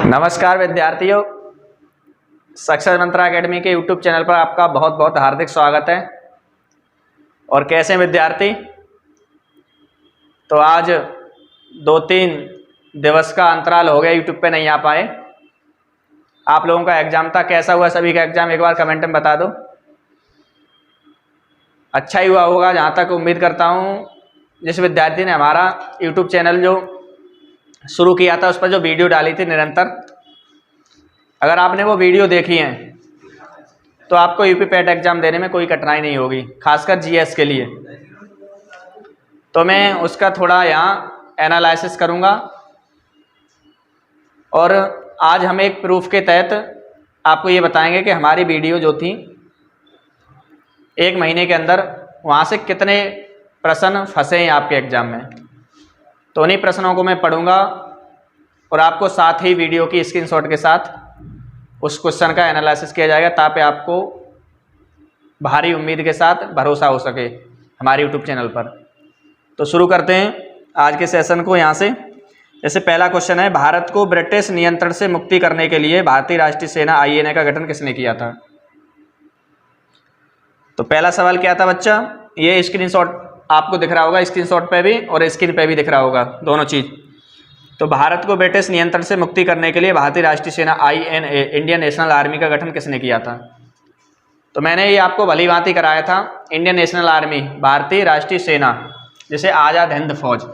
नमस्कार विद्यार्थियों, सक्सेस मंत्रा एकेडमी के यूट्यूब चैनल पर आपका बहुत बहुत हार्दिक स्वागत है। और कैसे हैं विद्यार्थी? तो आज 2-3 दिवस का अंतराल हो गया, यूट्यूब पे नहीं आ पाए। आप लोगों का एग्जाम था, कैसा हुआ सभी का एग्जाम एक बार कमेंट में बता दो। अच्छा ही हुआ होगा, जहाँ तक उम्मीद करता हूँ। जिस विद्यार्थी ने हमारा यूट्यूब चैनल जो शुरू किया था उस पर जो वीडियो डाली थी निरंतर, अगर आपने वो वीडियो देखी है तो आपको यूपी पैट एग्जाम देने में कोई कठिनाई नहीं होगी, खासकर जीएस के लिए। तो मैं उसका थोड़ा यहाँ एनालिसिस करूँगा और आज हम एक प्रूफ के तहत आपको ये बताएंगे कि हमारी वीडियो जो थी 1 महीने के अंदर वहाँ से कितने प्रश्न फंसे हैं आपके एग्जाम में। तो उन्हीं प्रश्नों को मैं पढ़ूंगा और आपको साथ ही वीडियो की स्क्रीनशॉट के साथ उस क्वेश्चन का एनालिसिस किया जाएगा, ताकि आपको भारी उम्मीद के साथ भरोसा हो सके हमारे यूट्यूब चैनल पर। तो शुरू करते हैं आज के सेशन को यहाँ से। जैसे पहला क्वेश्चन है, भारत को ब्रिटिश नियंत्रण से मुक्ति करने के लिए भारतीय राष्ट्रीय सेना INA का गठन किसने किया था? तो पहला सवाल क्या था बच्चा? ये स्क्रीनशॉट आपको दिख रहा होगा, स्क्रीनशॉट पे भी और स्क्रीन पे भी दिख रहा होगा, दोनों चीज़। तो भारत को ब्रिटिश नियंत्रण से मुक्ति करने के लिए भारतीय राष्ट्रीय सेना INA इंडियन नेशनल आर्मी का गठन किसने किया था? तो मैंने ये आपको भली भांति कराया था। इंडियन नेशनल आर्मी, भारतीय राष्ट्रीय सेना, जैसे आज़ाद हिंद फौज,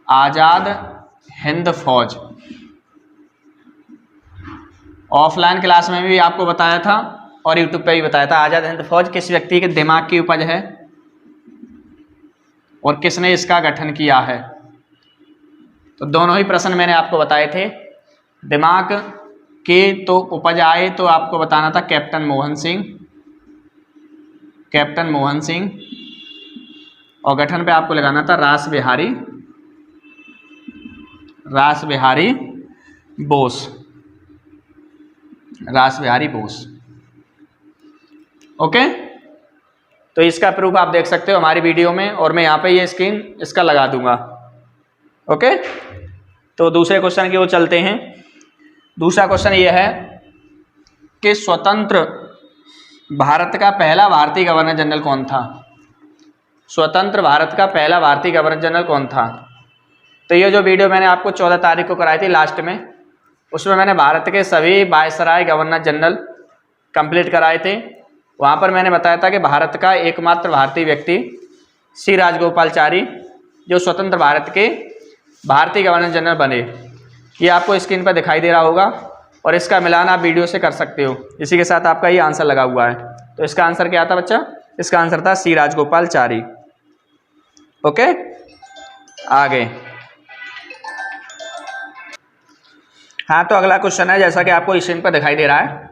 आज़ाद हिंद फौज। ऑफलाइन क्लास में भी आपको बताया था और यूट्यूब पे भी बताया था। आज़ाद हिंद फौज किस व्यक्ति के दिमाग की उपज है और किसने इसका गठन किया है? तो दोनों ही प्रश्न मैंने आपको बताए थे। दिमाग के तो उपज आए तो आपको बताना था कैप्टन मोहन सिंह, कैप्टन मोहन सिंह। और गठन पे आपको लगाना था रास बिहारी, रास बिहारी बोस, रास बिहारी बोस। ओके, तो इसका प्रूफ आप देख सकते हो हमारी वीडियो में, और मैं यहाँ पे ये स्क्रीन इसका लगा दूंगा। ओके, तो दूसरे क्वेश्चन की ओर चलते हैं। दूसरा क्वेश्चन ये है कि स्वतंत्र भारत का पहला भारतीय गवर्नर जनरल कौन था? स्वतंत्र भारत का पहला भारतीय गवर्नर जनरल कौन था? तो ये जो वीडियो मैंने आपको 14 तारीख को कराई थी लास्ट में, उसमें मैंने भारत के सभी वायसराय गवर्नर जनरल कंप्लीट कराए थे। वहाँ पर मैंने बताया था कि भारत का एकमात्र भारतीय व्यक्ति सी राजगोपालाचारी, जो स्वतंत्र भारत के भारतीय गवर्नर जनरल बने। ये आपको स्क्रीन पर दिखाई दे रहा होगा और इसका मिलान आप वीडियो से कर सकते हो। इसी के साथ आपका ये आंसर लगा हुआ है। तो इसका आंसर क्या था बच्चा? इसका आंसर था सी राजगोपालाचारी। ओके, आगे। हाँ, तो अगला क्वेश्चन है, जैसा कि आपको स्क्रीन पर दिखाई दे रहा है,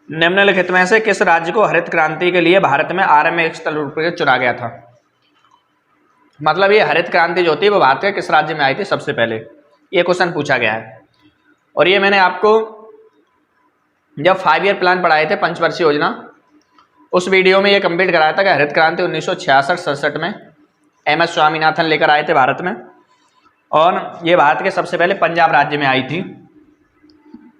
निम्नलिखित में से किस राज्य को हरित क्रांति के लिए भारत में RMA स्थल रूप में चुना गया था? मतलब ये हरित क्रांति जो थी वो भारत के किस राज्य में आई थी सबसे पहले, ये क्वेश्चन पूछा गया है। और ये मैंने आपको जब 5 ईयर प्लान पढ़ाए थे, पंचवर्षीय योजना, उस वीडियो में ये कंप्लीट कराया था कि हरित क्रांति 1966-67 में MS स्वामीनाथन लेकर आए थे भारत में, और ये भारत के सबसे पहले पंजाब राज्य में आई थी।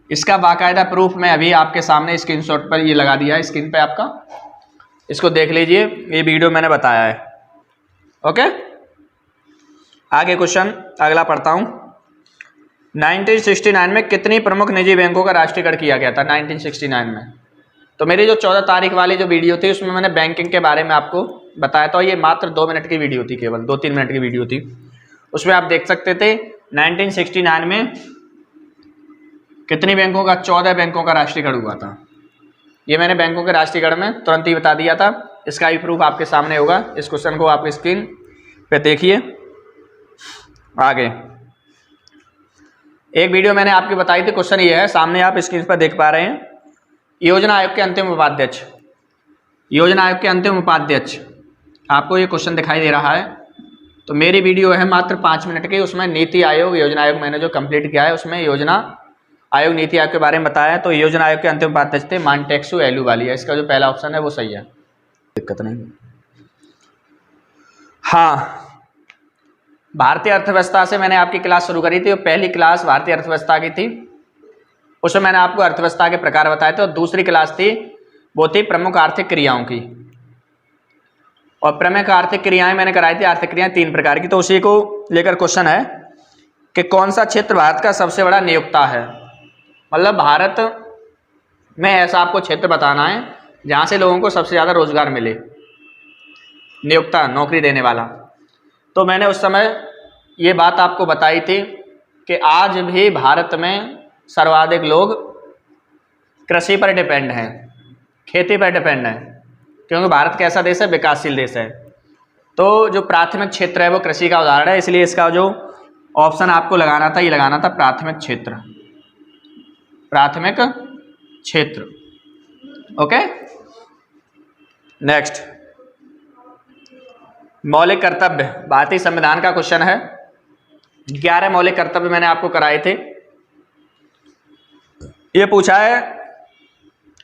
इसका बाकायदा प्रूफ मैं अभी आपके सामने स्क्रीनशॉट पर ये लगा दिया है स्क्रीन पे, आपका इसको देख लीजिए, ये वीडियो मैंने बताया है। ओके, आगे क्वेश्चन अगला पढ़ता हूँ। 1969 में कितनी प्रमुख निजी बैंकों का राष्ट्रीयकरण किया गया था? 1969 में। तो मेरी जो 14 तारीख वाली जो वीडियो थी उसमें मैंने बैंकिंग के बारे में आपको बताया था। ये मात्र 2 मिनट की वीडियो थी, केवल 2-3 मिनट की वीडियो थी। उसमें आप देख सकते थे 1969 में कितनी बैंकों का, 14 बैंकों का राष्ट्रीयकरण हुआ था। ये मैंने बैंकों के राष्ट्रीयकरण में तुरंत ही बता दिया था। इसका भी प्रूफ आपके सामने होगा। इस क्वेश्चन को आप स्क्रीन पे देखिए। आगे एक वीडियो मैंने आपकी बताई थी, क्वेश्चन ये है, सामने आप स्क्रीन पर देख पा रहे हैं। योजना आयोग के अंतिम उपाध्यक्ष, योजना आयोग के अंतिम उपाध्यक्ष, आपको ये क्वेश्चन दिखाई दे रहा है। तो मेरी वीडियो है मात्र 5 मिनट की, उसमें नीति आयोग, योजना आयोग मैंने जो कंप्लीट किया है उसमें योजना आयोग, नीति आयोग के बारे में बताया है। तो योजना आयोग के अंतिम उपाध्यक्ष थे मांटेक्सु एलुवालिया। इसका जो पहला ऑप्शन है वो सही है, दिक्कत नहीं। हाँ, भारतीय अर्थव्यवस्था से मैंने आपकी क्लास शुरू करी थी और पहली क्लास भारतीय अर्थव्यवस्था की थी, उसमें मैंने आपको अर्थव्यवस्था के प्रकार बताए थे। और दूसरी क्लास थी वो थी प्रमुख आर्थिक क्रियाओं की, और प्रमुख आर्थिक क्रियाएं मैंने कराई थी, आर्थिक क्रियाएं 3 प्रकार की। तो उसी को लेकर क्वेश्चन है कि कौन सा क्षेत्र भारत का सबसे बड़ा नियोक्ता है। मतलब भारत में ऐसा आपको क्षेत्र बताना है जहां से लोगों को सबसे ज़्यादा रोजगार मिले, नियोक्ता नौकरी देने वाला। तो मैंने उस समय ये बात आपको बताई थी कि आज भी भारत में सर्वाधिक लोग कृषि पर डिपेंड हैं, खेती पर डिपेंड हैं, क्योंकि भारत कैसा देश है, विकासशील देश है। तो जो प्राथमिक क्षेत्र है वो कृषि का उदाहरण है, इसलिए इसका जो ऑप्शन आपको लगाना था, ये लगाना था प्राथमिक क्षेत्र, प्राथमिक क्षेत्र। ओके, नेक्स्ट, मौलिक कर्तव्य भारतीय संविधान का क्वेश्चन है। 11 मौलिक कर्तव्य मैंने आपको कराए थे। ये पूछा है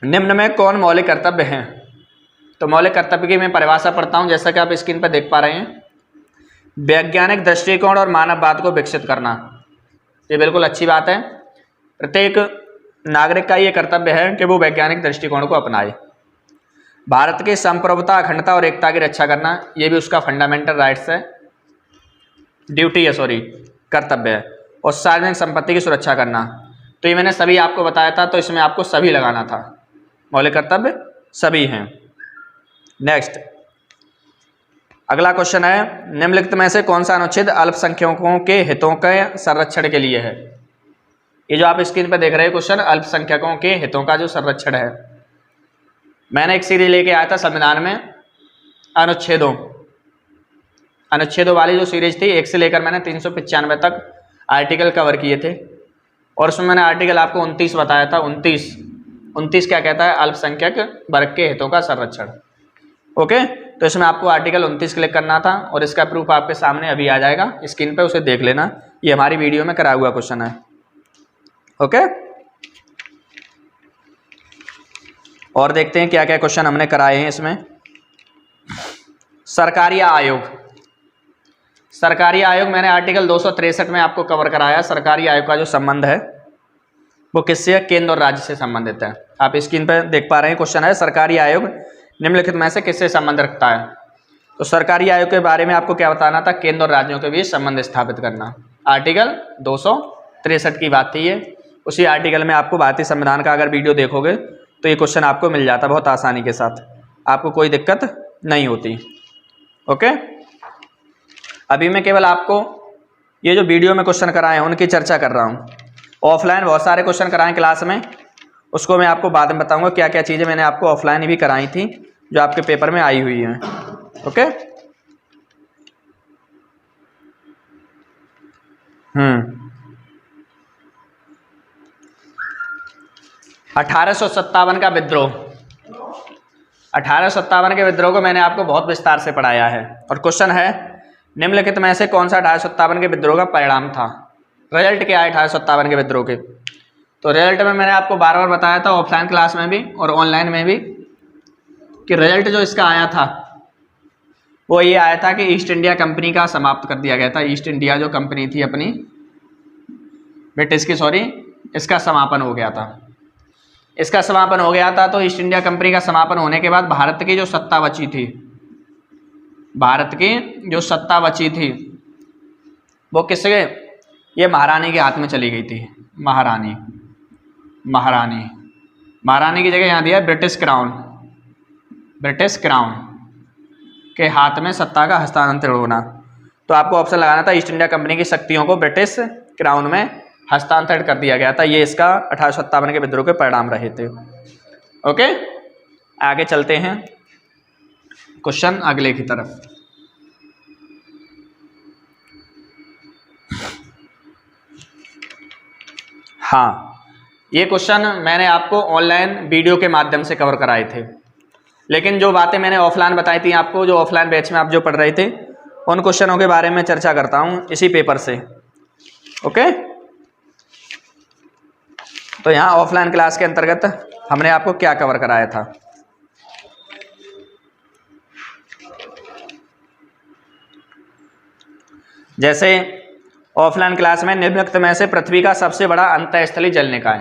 निम्न में कौन मौलिक कर्तव्य हैं। तो मौलिक कर्तव्य की मैं परिभाषा पढ़ता हूं, जैसा कि आप स्क्रीन पर देख पा रहे हैं। वैज्ञानिक दृष्टिकोण और मानववाद को विकसित करना, ये बिल्कुल अच्छी बात है। प्रत्येक नागरिक का ये कर्तव्य है कि वो वैज्ञानिक दृष्टिकोण को अपनाए। भारत की संप्रभुता, अखंडता और एकता की रक्षा करना, ये भी उसका फंडामेंटल राइट्स है, ड्यूटी है, सॉरी, कर्तव्य है। और सार्वजनिक संपत्ति की सुरक्षा करना, तो ये मैंने सभी आपको बताया था, तो इसमें आपको सभी लगाना था। मौलिक कर्तव्य सभी हैं। नेक्स्ट, अगला क्वेश्चन है निम्नलिखित में से कौन सा अनुच्छेद अल्पसंख्यकों के हितों के संरक्षण के लिए है। ये जो आप स्क्रीन पर देख रहे हैं क्वेश्चन, अल्पसंख्यकों के हितों का जो संरक्षण है। मैंने एक सीरीज लेके आया था संविधान में अनुच्छेदों वाली जो सीरीज थी, 1 से लेकर मैंने 395 तक आर्टिकल कवर किए थे, और उसमें मैंने आर्टिकल आपको 29 बताया था। 29 क्या कहता है, अल्पसंख्यक वर्ग के हितों का संरक्षण। ओके, तो इसमें आपको आर्टिकल 29 क्लिक करना था, और इसका प्रूफ आपके सामने अभी आ जाएगा स्क्रीन पे, उसे देख लेना। ये हमारी वीडियो में करा हुआ क्वेश्चन है। ओके, और देखते हैं क्या क्या क्वेश्चन हमने कराए हैं इसमें। सरकारी आयोग मैंने आर्टिकल 263 में आपको कवर कराया। सरकारी आयोग का जो संबंध है वो किससे है, केंद्र और राज्य से संबंधित है। आप स्क्रीन पर देख पा रहे हैं क्वेश्चन है, सरकारी आयोग निम्नलिखित में से किससे संबंध रखता है। तो सरकारी आयोग के बारे में आपको क्या बताना था, केंद्र और राज्यों के बीच संबंध स्थापित करना। आर्टिकल 263 की बात थी ये। उसी आर्टिकल में आपको भारतीय संविधान का अगर वीडियो देखोगे तो ये क्वेश्चन आपको मिल जाता बहुत आसानी के साथ, आपको कोई दिक्कत नहीं होती। ओके, अभी मैं केवल आपको ये जो वीडियो में क्वेश्चन कराए हैं उनकी चर्चा कर रहा हूँ। ऑफलाइन बहुत सारे क्वेश्चन कराए क्लास में, उसको मैं आपको बाद में बताऊंगा क्या क्या चीज़ें मैंने आपको ऑफलाइन भी कराई थी जो आपके पेपर में आई हुई हैं। ओके, 1857 का विद्रोह, 1857 के विद्रोह को मैंने आपको बहुत विस्तार से पढ़ाया है। और क्वेश्चन है निम्नलिखित में से कौन सा 1857 के विद्रोह का परिणाम था। रिजल्ट क्या है 1857 के विद्रोह के। तो रिजल्ट में मैंने आपको बार बार बताया था, ऑफलाइन क्लास में भी और ऑनलाइन में भी, कि रिजल्ट जो इसका आया था वो ये आया था कि ईस्ट इंडिया कंपनी का समाप्त कर दिया गया था। ईस्ट इंडिया जो कंपनी थी अपनी ब्रिटिश की, सॉरी, इसका समापन हो गया था। इसका समापन हो गया था। तो ईस्ट इंडिया कंपनी का समापन होने के बाद भारत की जो सत्ता बची थी, भारत की जो सत्ता बची थी वो किसके, ये महारानी के हाथ में चली गई थी। महारानी की जगह यहाँ दिया ब्रिटिश क्राउन के हाथ में सत्ता का हस्तांतरण होना। तो आपको ऑप्शन लगाना था ईस्ट इंडिया कंपनी की शक्तियों को ब्रिटिश क्राउन में हस्तांतरण कर दिया गया था। ये इसका 1857 के विद्रोह के परिणाम रहे थे। ओके, आगे चलते हैं क्वेश्चन अगले की तरफ। हाँ, ये क्वेश्चन मैंने आपको ऑनलाइन वीडियो के माध्यम से कवर कराए थे, लेकिन जो बातें मैंने ऑफलाइन बताई थी आपको, जो ऑफलाइन बैच में आप जो पढ़ रहे थे, उन क्वेश्चनों के बारे में चर्चा करता हूँ इसी पेपर से। ओके, तो यहाँ ऑफलाइन क्लास के अंतर्गत हमने आपको क्या कवर कराया था। जैसे ऑफलाइन क्लास में निम्नलिखित में से पृथ्वी का सबसे बड़ा अंतःस्थलीय जल निकाय,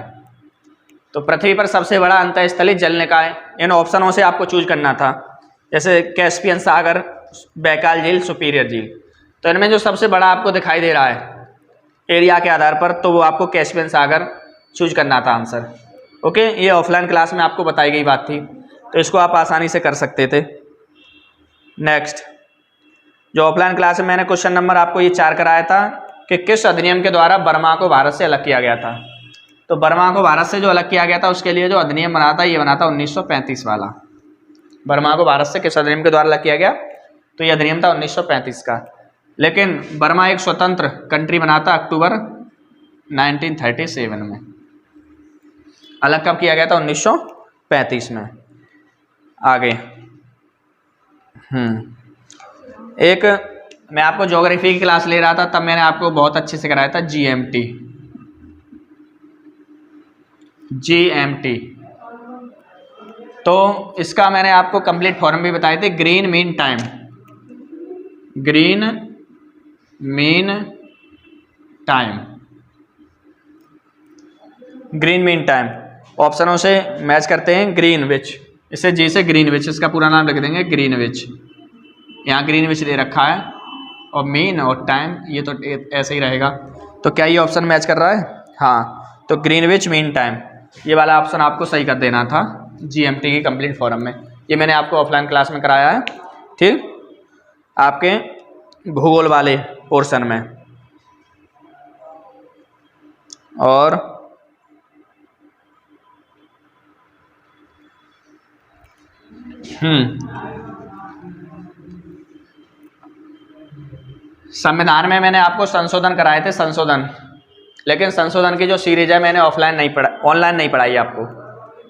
तो पृथ्वी पर सबसे बड़ा अंतःस्थलीय जल निकाय इन ऑप्शनों से आपको चूज करना था। जैसे कैस्पियन सागर, बैकाल झील, सुपीरियर झील, तो इनमें जो सबसे बड़ा आपको दिखाई दे रहा है एरिया के आधार पर, तो वो आपको कैस्पियन सागर चूज करना था आंसर। ओके, ये ऑफलाइन क्लास में आपको बताई गई बात थी, तो इसको आप आसानी से कर सकते थे। नेक्स्ट, जो ऑफलाइन क्लास में मैंने क्वेश्चन नंबर आपको ये 4 कराया था कि किस अधिनियम के द्वारा बर्मा को भारत से अलग किया गया था। तो बर्मा को भारत से जो अलग किया गया था उसके लिए जो अधिनियम बना था ये बना था 1935 वाला। बर्मा को भारत से किस अधिनियम के द्वारा अलग किया गया, तो ये अधिनियम था 1935 का। लेकिन बर्मा एक स्वतंत्र कंट्री बना था अक्टूबर 1937 में। अलग कब किया गया था? 1935 में। आगे एक मैं आपको ज्योग्राफी की क्लास ले रहा था, तब मैंने आपको बहुत अच्छे से कराया था जीएमटी। तो इसका मैंने आपको कंप्लीट फॉर्म भी बताए थे। Green mean time, green mean time, green mean time ऑप्शनों से मैच करते हैं। ग्रीनविच, इसे जी से ग्रीनविच, इसका पूरा नाम लिख देंगे ग्रीनविच। यहाँ ग्रीनविच दे रखा है और मीन और टाइम ये तो ऐसे ही रहेगा। तो क्या ये ऑप्शन मैच कर रहा है? हाँ, तो ग्रीनविच मीन टाइम ये वाला ऑप्शन आपको सही कर देना था जीएमटी की कंप्लीट फॉर्म में। ये मैंने आपको ऑफलाइन क्लास में कराया है, ठीक, आपके भूगोल वाले पोर्शन में। और संविधान में मैंने आपको संशोधन कराए थे, संशोधन, लेकिन संशोधन की जो सीरीज है मैंने ऑफलाइन नहीं पढ़ा, ऑनलाइन नहीं पढ़ाई आपको,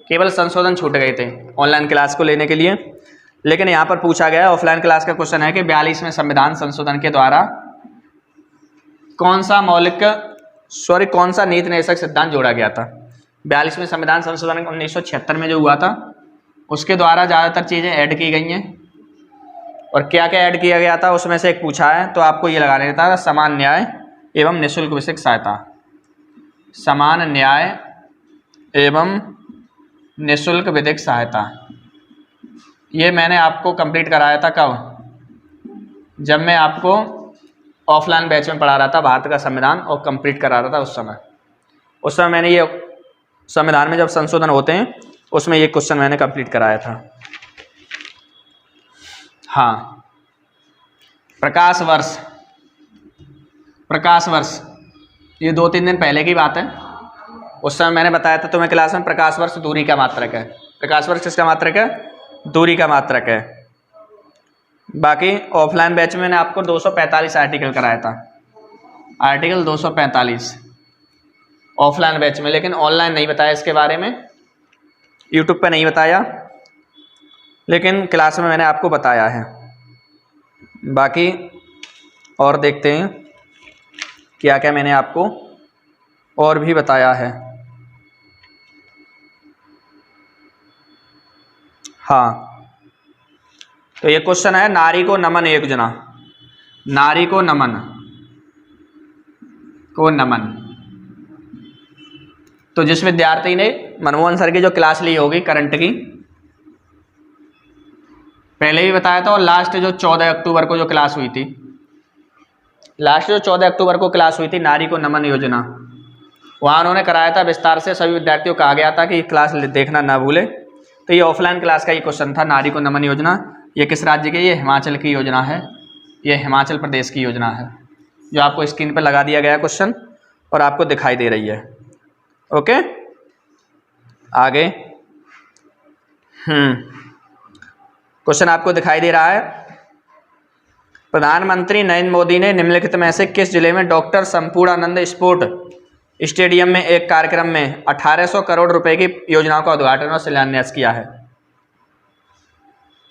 केवल संशोधन छूट गए थे ऑनलाइन क्लास को लेने के लिए। लेकिन यहाँ पर पूछा गया है ऑफलाइन क्लास का क्वेश्चन है कि 42वें संविधान संशोधन के द्वारा कौन सा नीति निर्देशक सिद्धांत जोड़ा गया था। 42वें संविधान संशोधन 1976 में जो हुआ था उसके द्वारा ज़्यादातर चीज़ें ऐड की गई हैं। और क्या क्या ऐड किया गया था उसमें से एक पूछा है, तो आपको ये लगा लेता था समान न्याय एवं निःशुल्क विधिक सहायता। समान न्याय एवं निःशुल्क विधिक सहायता ये मैंने आपको कंप्लीट कराया था कब? जब मैं आपको ऑफलाइन बैच में पढ़ा रहा था भारत का संविधान और कंप्लीट करा रहा था उस समय मैंने ये संविधान में जब संशोधन होते हैं उसमें ये क्वेश्चन मैंने कंप्लीट कराया था। हाँ, प्रकाश वर्ष ये 2-3 दिन पहले की बात है। उस समय मैंने बताया था तुम्हें क्लास में प्रकाश वर्ष दूरी का मात्रक है। प्रकाश वर्ष किसका मात्रक है? दूरी का मात्रक है। बाकी ऑफलाइन बैच में मैंने आपको 245 आर्टिकल कराया था, आर्टिकल 245 ऑफलाइन बैच में, लेकिन ऑनलाइन नहीं बताया इसके बारे में, यूट्यूब पे नहीं बताया, लेकिन क्लास में मैंने आपको बताया है। बाकी और देखते हैं क्या क्या मैंने आपको और भी बताया है। हाँ, तो ये क्वेश्चन है नारी को नमन योजना, नारी को नमन तो जिस विद्यार्थी ने मनमोहन सर की जो क्लास ली होगी करंट की, पहले भी बताया था, और लास्ट जो 14 अक्टूबर को जो क्लास हुई थी, लास्ट जो 14 अक्टूबर को क्लास हुई थी नारी को नमन योजना, वहाँ उन्होंने कराया था विस्तार से। सभी विद्यार्थियों को कहा गया था कि ये क्लास देखना ना भूले। तो ये ऑफलाइन क्लास का ये क्वेश्चन था, नारी को नमन योजना ये किस राज्य की? ये हिमाचल की योजना है, ये हिमाचल प्रदेश की योजना है, जो आपको स्क्रीन पर लगा दिया गया क्वेश्चन और आपको दिखाई दे रही है। ओके, आगे क्वेश्चन आपको दिखाई दे रहा है। प्रधानमंत्री नरेंद्र मोदी ने निम्नलिखित में से किस जिले में डॉक्टर संपूर्णानंद स्पोर्ट स्टेडियम में एक कार्यक्रम में 1800 करोड़ रुपए की योजनाओं का उद्घाटन और शिलान्यास किया है?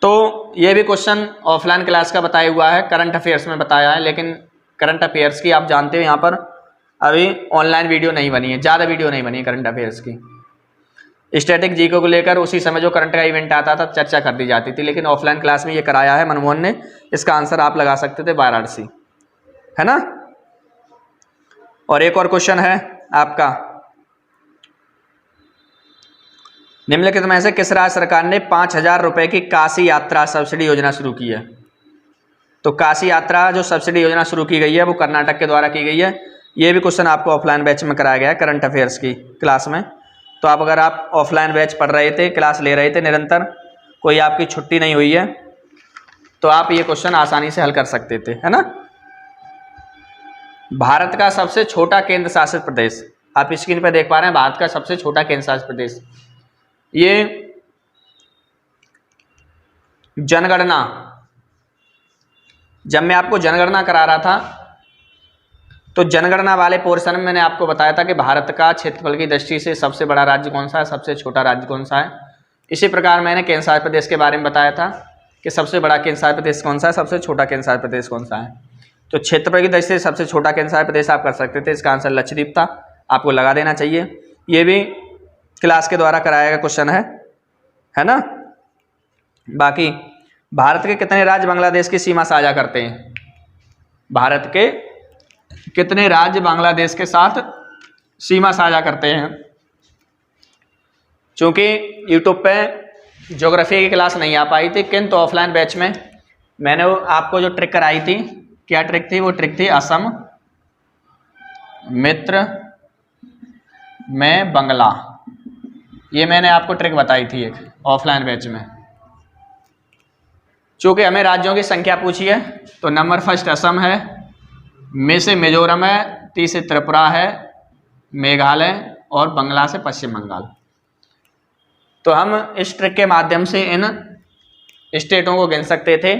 तो ये भी क्वेश्चन ऑफलाइन क्लास का बताया हुआ है, करंट अफेयर्स में बताया है, लेकिन करंट अफेयर्स की आप जानते हो यहाँ पर अभी ऑनलाइन वीडियो नहीं बनी है, ज़्यादा वीडियो नहीं बनी है करंट अफेयर्स की। स्टैटिक जीके को लेकर उसी समय जो करंट का इवेंट आता था चर्चा कर दी जाती थी, लेकिन ऑफलाइन क्लास में ये कराया है मनमोहन ने। इसका आंसर आप लगा सकते थे वाराणसी। है ना। और एक और क्वेश्चन है आपका, निम्नलिखित में से किस राज्य सरकार ने 5,000 रुपए की काशी यात्रा सब्सिडी योजना शुरू की है। तो काशी यात्रा जो सब्सिडी योजना शुरू की गई है वो कर्नाटक के द्वारा की गई है। ये भी क्वेश्चन आपको ऑफलाइन बैच में कराया गया है करंट अफेयर्स की क्लास में। तो आप अगर आप ऑफलाइन बैच पढ़ रहे थे, क्लास ले रहे थे निरंतर, कोई आपकी छुट्टी नहीं हुई है, तो आप ये क्वेश्चन आसानी से हल कर सकते थे, है ना। भारत का सबसे छोटा केंद्र शासित प्रदेश, आप स्क्रीन पर देख पा रहे हैं, भारत का सबसे छोटा केंद्र शासित प्रदेश, ये जनगणना, जब मैं आपको जनगणना करा रहा था तो जनगणना वाले पोर्शन में मैंने आपको बताया था कि भारत का क्षेत्रफल की दृष्टि से सबसे बड़ा राज्य कौन सा है, सबसे छोटा राज्य कौन सा है। इसी प्रकार मैंने केंद्र शासित प्रदेश के बारे में बताया था कि सबसे बड़ा केंद्र शासित प्रदेश कौन सा है, सबसे छोटा केंद्र शासित प्रदेश कौन सा है। तो क्षेत्रफल की दृष्टि से सबसे छोटा केंद्र शासित प्रदेश आप कर सकते थे, इसका आंसर लक्षद्वीप था, आपको लगा देना चाहिए। ये भी क्लास के द्वारा कराया गया क्वेश्चन है ना। बाकी भारत के कितने राज्य बांग्लादेश की सीमा साझा करते हैं, भारत के कितने राज्य बांग्लादेश के साथ सीमा साझा करते हैं। चूंकि यूट्यूब पे ज्योग्राफी की क्लास नहीं आ पाई थी, किंतु ऑफलाइन बैच में मैंने आपको जो ट्रिक कराई थी, क्या ट्रिक थी, वो ट्रिक थी असम मित्र में बंगला, ये मैंने आपको ट्रिक बताई थी एक ऑफलाइन बैच में। चूंकि हमें राज्यों की संख्या पूछी है, तो नंबर फर्स्ट असम है, में से मिजोरम है, तीसरे त्रिपुरा है, मेघालय और बंगला से पश्चिम बंगाल। तो हम इस ट्रिक के माध्यम से इन स्टेटों को गिन सकते थे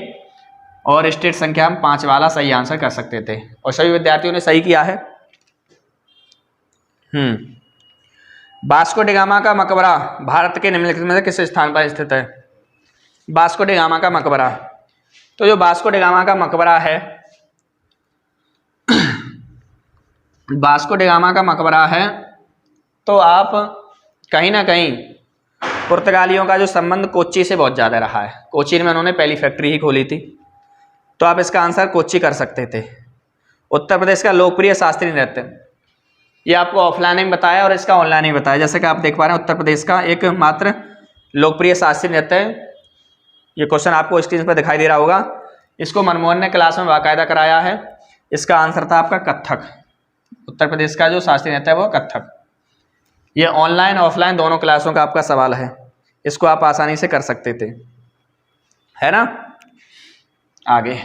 और स्टेट संख्या हम 5 वाला सही आंसर कर सकते थे, और सभी विद्यार्थियों ने सही किया है। वास्को डी गामा का मकबरा भारत के निम्नलिखित में से किस स्थान पर स्थित है। वास्को डी गामा का मकबरा, तो जो वास्को डी गामा का मकबरा है, वास्को डी गामा का मकबरा है, तो आप कहीं ना कहीं पुर्तगालियों का जो संबंध कोच्चि से बहुत ज़्यादा रहा है, कोच्चि में उन्होंने पहली फैक्ट्री ही खोली थी, तो आप इसका आंसर कोच्चि कर सकते थे। उत्तर प्रदेश का लोकप्रिय शास्त्रीय नृत्य, ये आपको ऑफलाइन ही बताया और इसका ऑनलाइन ही बताया। जैसे कि आप देख पा रहे हैं, उत्तर प्रदेश का एकमात्र लोकप्रिय शास्त्रीय नृत्य है, ये क्वेश्चन आपको स्क्रीन पर दिखाई दे रहा होगा, इसको मनमोहन ने क्लास में बाकायदा कराया है। इसका आंसर था आपका कथक। उत्तर प्रदेश का जो शास्त्रीय नृत्य है वो कथक। ये ऑनलाइन ऑफलाइन दोनों क्लासों का आपका सवाल है, इसको आप आसानी से कर सकते थे, है ना। आगे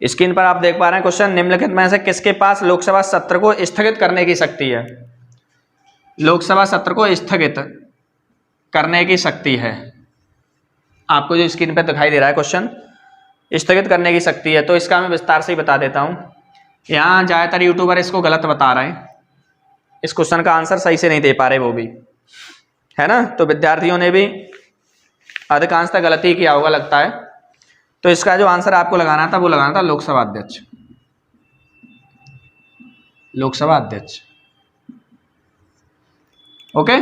स्क्रीन पर आप देख पा रहे हैं क्वेश्चन, निम्नलिखित में से किसके पास लोकसभा सत्र को स्थगित करने की शक्ति है। लोकसभा सत्र को स्थगित करने की शक्ति है, आपको जो स्क्रीन पर दिखाई दे रहा है क्वेश्चन, स्थगित करने की शक्ति है। तो इसका मैं विस्तार से ही बता देता हूं। यहाँ ज़्यादातर यूट्यूबर इसको गलत बता रहे हैं, इस क्वेश्चन का आंसर सही से नहीं दे पा रहे वो भी, है ना। तो विद्यार्थियों ने भी अधिकांशतः गलती किया होगा लगता है। तो इसका जो आंसर आपको लगाना था वो लगाना था लोकसभा अध्यक्ष, लोकसभा अध्यक्ष। ओके,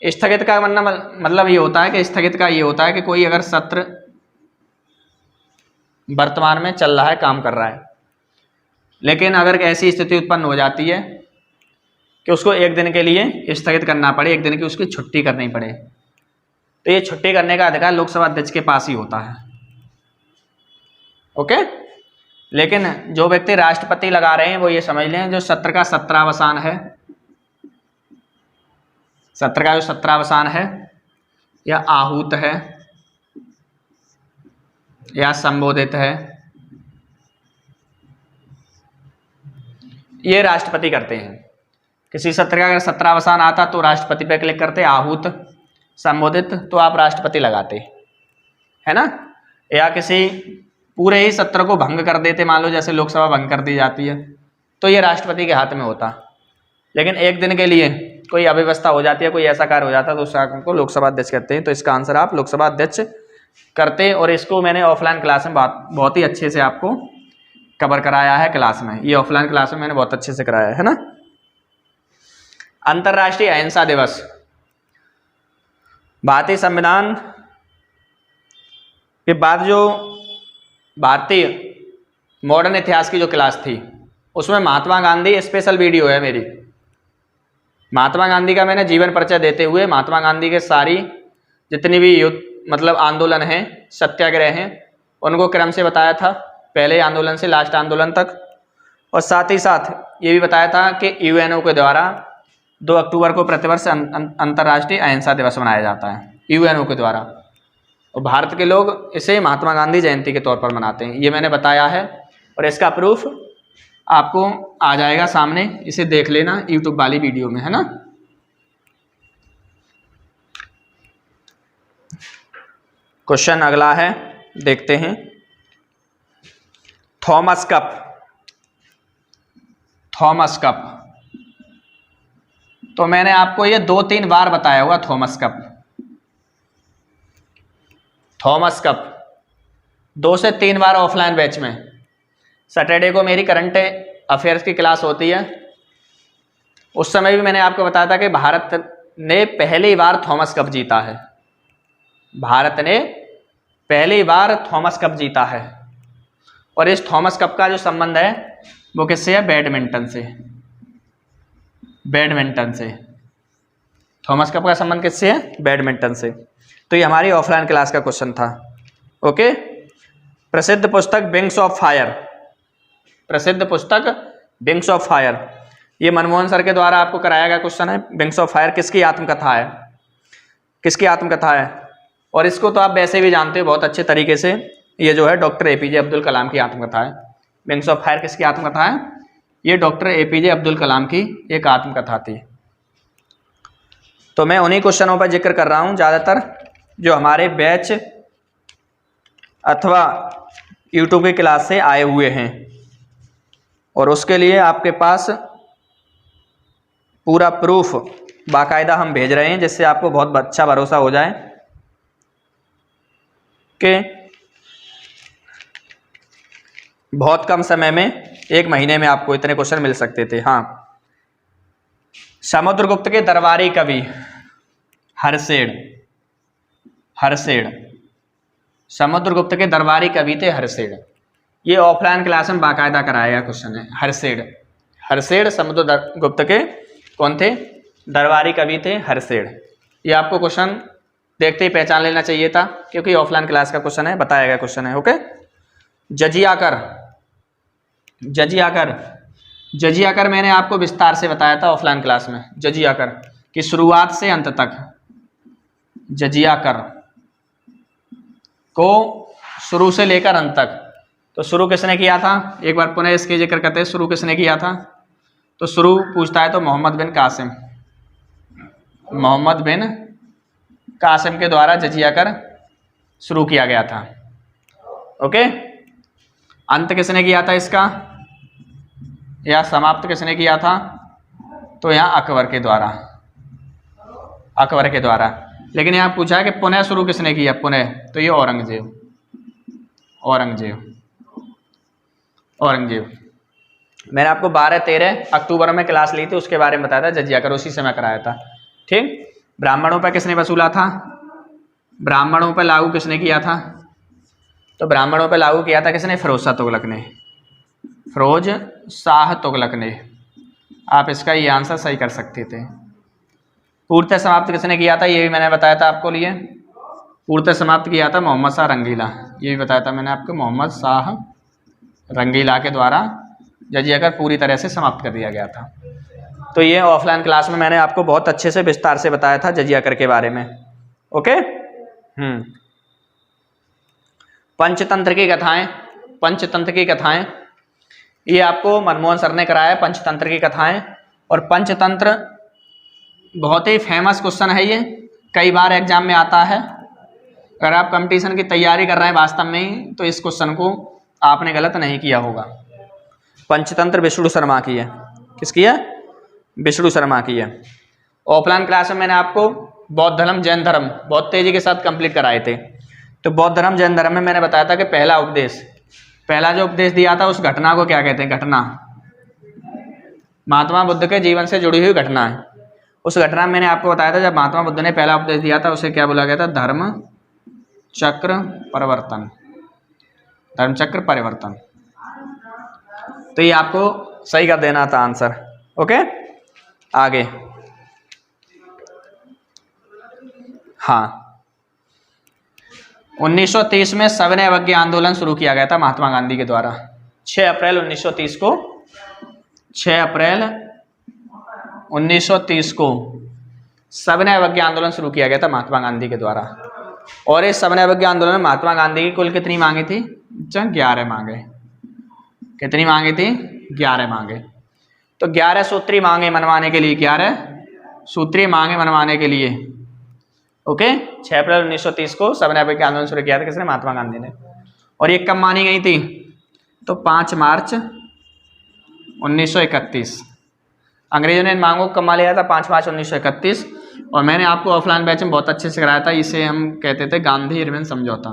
स्थगित का मतलब ये होता है कि स्थगित का ये होता है कि कोई अगर सत्र वर्तमान में चल रहा है, काम कर रहा है, लेकिन अगर ऐसी स्थिति उत्पन्न हो जाती है कि उसको एक दिन के लिए स्थगित करना पड़े, एक दिन की उसकी छुट्टी करनी पड़े, तो ये छुट्टी करने का अधिकार लोकसभा अध्यक्ष के पास ही होता है। ओके, लेकिन जो व्यक्ति राष्ट्रपति लगा रहे हैं वो ये समझ लें, जो सत्र का सत्रावसान है, सत्र का जो सत्रावसान है, या आहूत है या संबोधित है, ये राष्ट्रपति करते हैं। किसी सत्र का अगर सत्रावसान आता तो राष्ट्रपति पे क्लिक करते, आहूत संबोधित तो आप राष्ट्रपति लगाते, है ना। या किसी पूरे ही सत्र को भंग कर देते, मान लो जैसे लोकसभा भंग कर दी जाती है, तो ये राष्ट्रपति के हाथ में होता। लेकिन एक दिन के लिए कोई अव्यवस्था हो जाती है, कोई ऐसा कार्य हो जाता है, तो उस कार्य को लोकसभा अध्यक्ष कहते हैं। तो इसका आंसर आप लोकसभा अध्यक्ष करते, और इसको मैंने ऑफलाइन क्लास में बहुत ही अच्छे से आपको कवर कराया है क्लास में, ये ऑफलाइन क्लास में मैंने बहुत अच्छे से कराया है ना। अंतर्राष्ट्रीय अहिंसा दिवस, भारतीय संविधान के बाद जो भारतीय मॉडर्न इतिहास की जो क्लास थी उसमें महात्मा गांधी स्पेशल वीडियो है मेरी। महात्मा गांधी का मैंने जीवन परिचय देते हुए महात्मा गांधी के सारी जितनी भी युद्ध मतलब आंदोलन हैं, सत्याग्रह हैं, उनको क्रम से बताया था, पहले आंदोलन से लास्ट आंदोलन तक। और साथ ही साथ ये भी बताया था कि यूएनओ के द्वारा 2 अक्टूबर को प्रतिवर्ष अंतर्राष्ट्रीय अहिंसा दिवस मनाया जाता है यूएनओ के द्वारा, और भारत के लोग इसे महात्मा गांधी जयंती के तौर पर मनाते हैं। ये मैंने बताया है और इसका प्रूफ आपको आ जाएगा सामने, इसे देख लेना यूट्यूब वाली वीडियो में, है ना। क्वेश्चन अगला है, देखते हैं। थॉमस कप, थॉमस कप, तो मैंने आपको ये 2-3 बार बताया हुआ थॉमस कप। थॉमस कप 2 से 3 बार ऑफलाइन बैच में। सैटरडे को मेरी करंट अफेयर्स की क्लास होती है, उस समय भी मैंने आपको बताया था कि भारत ने पहली बार थॉमस कप जीता है। भारत ने पहली बार थॉमस कप जीता है, और इस थॉमस कप का जो संबंध है वो किससे है? बैडमिंटन से। बैडमिंटन से थॉमस कप का संबंध किससे है? बैडमिंटन से। तो ये हमारी ऑफलाइन क्लास का क्वेश्चन था। ओके। प्रसिद्ध पुस्तक विंग्स ऑफ फायर, प्रसिद्ध पुस्तक विंग्स ऑफ फायर, ये मनमोहन सर के द्वारा आपको कराया गया क्वेश्चन है। विंग्स ऑफ फायर किसकी आत्मकथा है? किसकी आत्मकथा है? और इसको तो आप वैसे भी जानते हो बहुत अच्छे तरीके से, ये जो है डॉक्टर एपीजे अब्दुल कलाम की आत्मकथा है। विंग्स ऑफ फायर किसकी आत्मकथा है? ये डॉक्टर एपीजे अब्दुल कलाम की एक आत्मकथा थी। तो मैं उन्हीं क्वेश्चनों पर जिक्र कर रहा हूँ ज़्यादातर, जो हमारे बैच अथवा यूट्यूब की क्लास से आए हुए हैं, और उसके लिए आपके पास पूरा प्रूफ बाकायदा हम भेज रहे हैं, जिससे आपको बहुत अच्छा भरोसा हो जाए कि बहुत कम समय में, 1 महीने में आपको इतने क्वेश्चन मिल सकते थे। हाँ, समुद्रगुप्त के दरबारी कवि हर्षेड, हर्षेड, समुद्रगुप्त के दरबारी कवि थे हर्षेड। ये ऑफलाइन क्लास में बाकायदा कराया गया क्वेश्चन है। हर्षेड, हर्षेड समुद्रगुप्त के कौन थे? दरबारी कवि थे हर्षेड। ये आपको क्वेश्चन देखते ही पहचान लेना चाहिए था, क्योंकि ऑफलाइन क्लास का क्वेश्चन है, बताया गया क्वेश्चन है। ओके। जजियाकर, जजियाकर, जजियाकर मैंने आपको विस्तार से बताया था ऑफलाइन क्लास में। जजियाकर की शुरुआत से अंत तक, जजियाकर को शुरू से लेकर अंत तक, तो शुरू किसने किया था? एक बार पुनः इसके जिक्र करते हैं, शुरू किसने किया था? तो शुरू पूछता है तो मोहम्मद बिन कासिम, मोहम्मद बिन कासिम के द्वारा जजियाकर शुरू किया गया था। ओके। अंत किसने किया था इसका, या समाप्त किसने किया था? तो यहाँ अकबर के द्वारा, अकबर के द्वारा। लेकिन यहाँ पूछा है कि पुनः शुरू किसने किया? पुनः, तो ये औरंगजेब, औरंगजेब, औरंगजेब। मैंने आपको 12-13 अक्टूबर में क्लास ली थी, उसके बारे में बताया था, जजियाकर उसी समय कराया था। ठीक। ब्राह्मणों पर किसने वसूला था? ब्राह्मणों पर लागू किसने किया था? तो ब्राह्मणों पर लागू किया था किसने? फिरोज शाह तुगलक ने, फिरोज शाह तुगलक ने। आप इसका ये आंसर सही कर सकते थे। पूर्णतः समाप्त किसने किया था? ये भी मैंने बताया था आपको लिए। पूर्णतः समाप्त किया था मोहम्मद शाह रंगीला, ये भी बताया था मैंने आपको, मोहम्मद शाह रंगीला के द्वारा जजियाकर पूरी तरह से समाप्त कर दिया गया था। तो ये ऑफलाइन क्लास में मैंने आपको बहुत अच्छे से विस्तार से बताया था जजियाकर के बारे में। ओके। पंचतंत्र की कथाएं, पंचतंत्र की कथाएं, ये आपको मनमोहन सर ने कराया है, पंचतंत्र की कथाएं। और पंचतंत्र बहुत ही फेमस क्वेश्चन है, ये कई बार एग्जाम में आता है। अगर आप कंपटीशन की तैयारी कर रहे हैं वास्तव में ही, तो इस क्वेश्चन को आपने गलत नहीं किया होगा। पंचतंत्र विष्णु शर्मा की है। किसकी है? विष्णु शर्मा की है। ऑफलाइन क्लास में मैंने आपको बौद्ध धर्म जैन धर्म बहुत तेजी के साथ कंप्लीट कराए थे। तो बौद्ध धर्म जैन धर्म में मैंने बताया था कि पहला उपदेश, पहला जो उपदेश दिया था उस घटना को क्या कहते हैं? घटना, महात्मा बुद्ध के जीवन से जुड़ी हुई घटना है। उस घटना में मैंने आपको बताया था जब महात्मा बुद्ध ने पहला उपदेश दिया था, उसे क्या बोला गया था? धर्म चक्र परिवर्तन, धर्म चक्र परिवर्तन। तो ये आपको सही कर देना था आंसर। ओके, आगे। हाँ, 1930 में सविनय अवज्ञा आंदोलन शुरू किया गया था महात्मा गांधी के द्वारा। 6 अप्रैल 1930 को 6 अप्रैल 1930 को सविनय अवज्ञा आंदोलन शुरू किया गया था महात्मा गांधी के द्वारा। और इस सविनय अवज्ञा आंदोलन में महात्मा गांधी की कुल कितनी मांगे थी? 11 मांगे। कितनी मांगे थी? 11 मांगे। तो 11 सूत्री मांगे मनवाने के लिए, 11 सूत्री मांगे मनवाने के लिए। ओके, 6 अप्रैल 1930 को सविनय अवज्ञा आंदोलन शुरू किया था किसने? महात्मा गांधी ने। और ये कब मानी गई थी? तो 5 मार्च 1931। अंग्रेजों ने इन मांगों को कब मान लिया था? 5 मार्च 1931। और मैंने आपको ऑफलाइन बैच में बहुत अच्छे से कराया था। इसे हम कहते थे गांधी इरविन समझौता।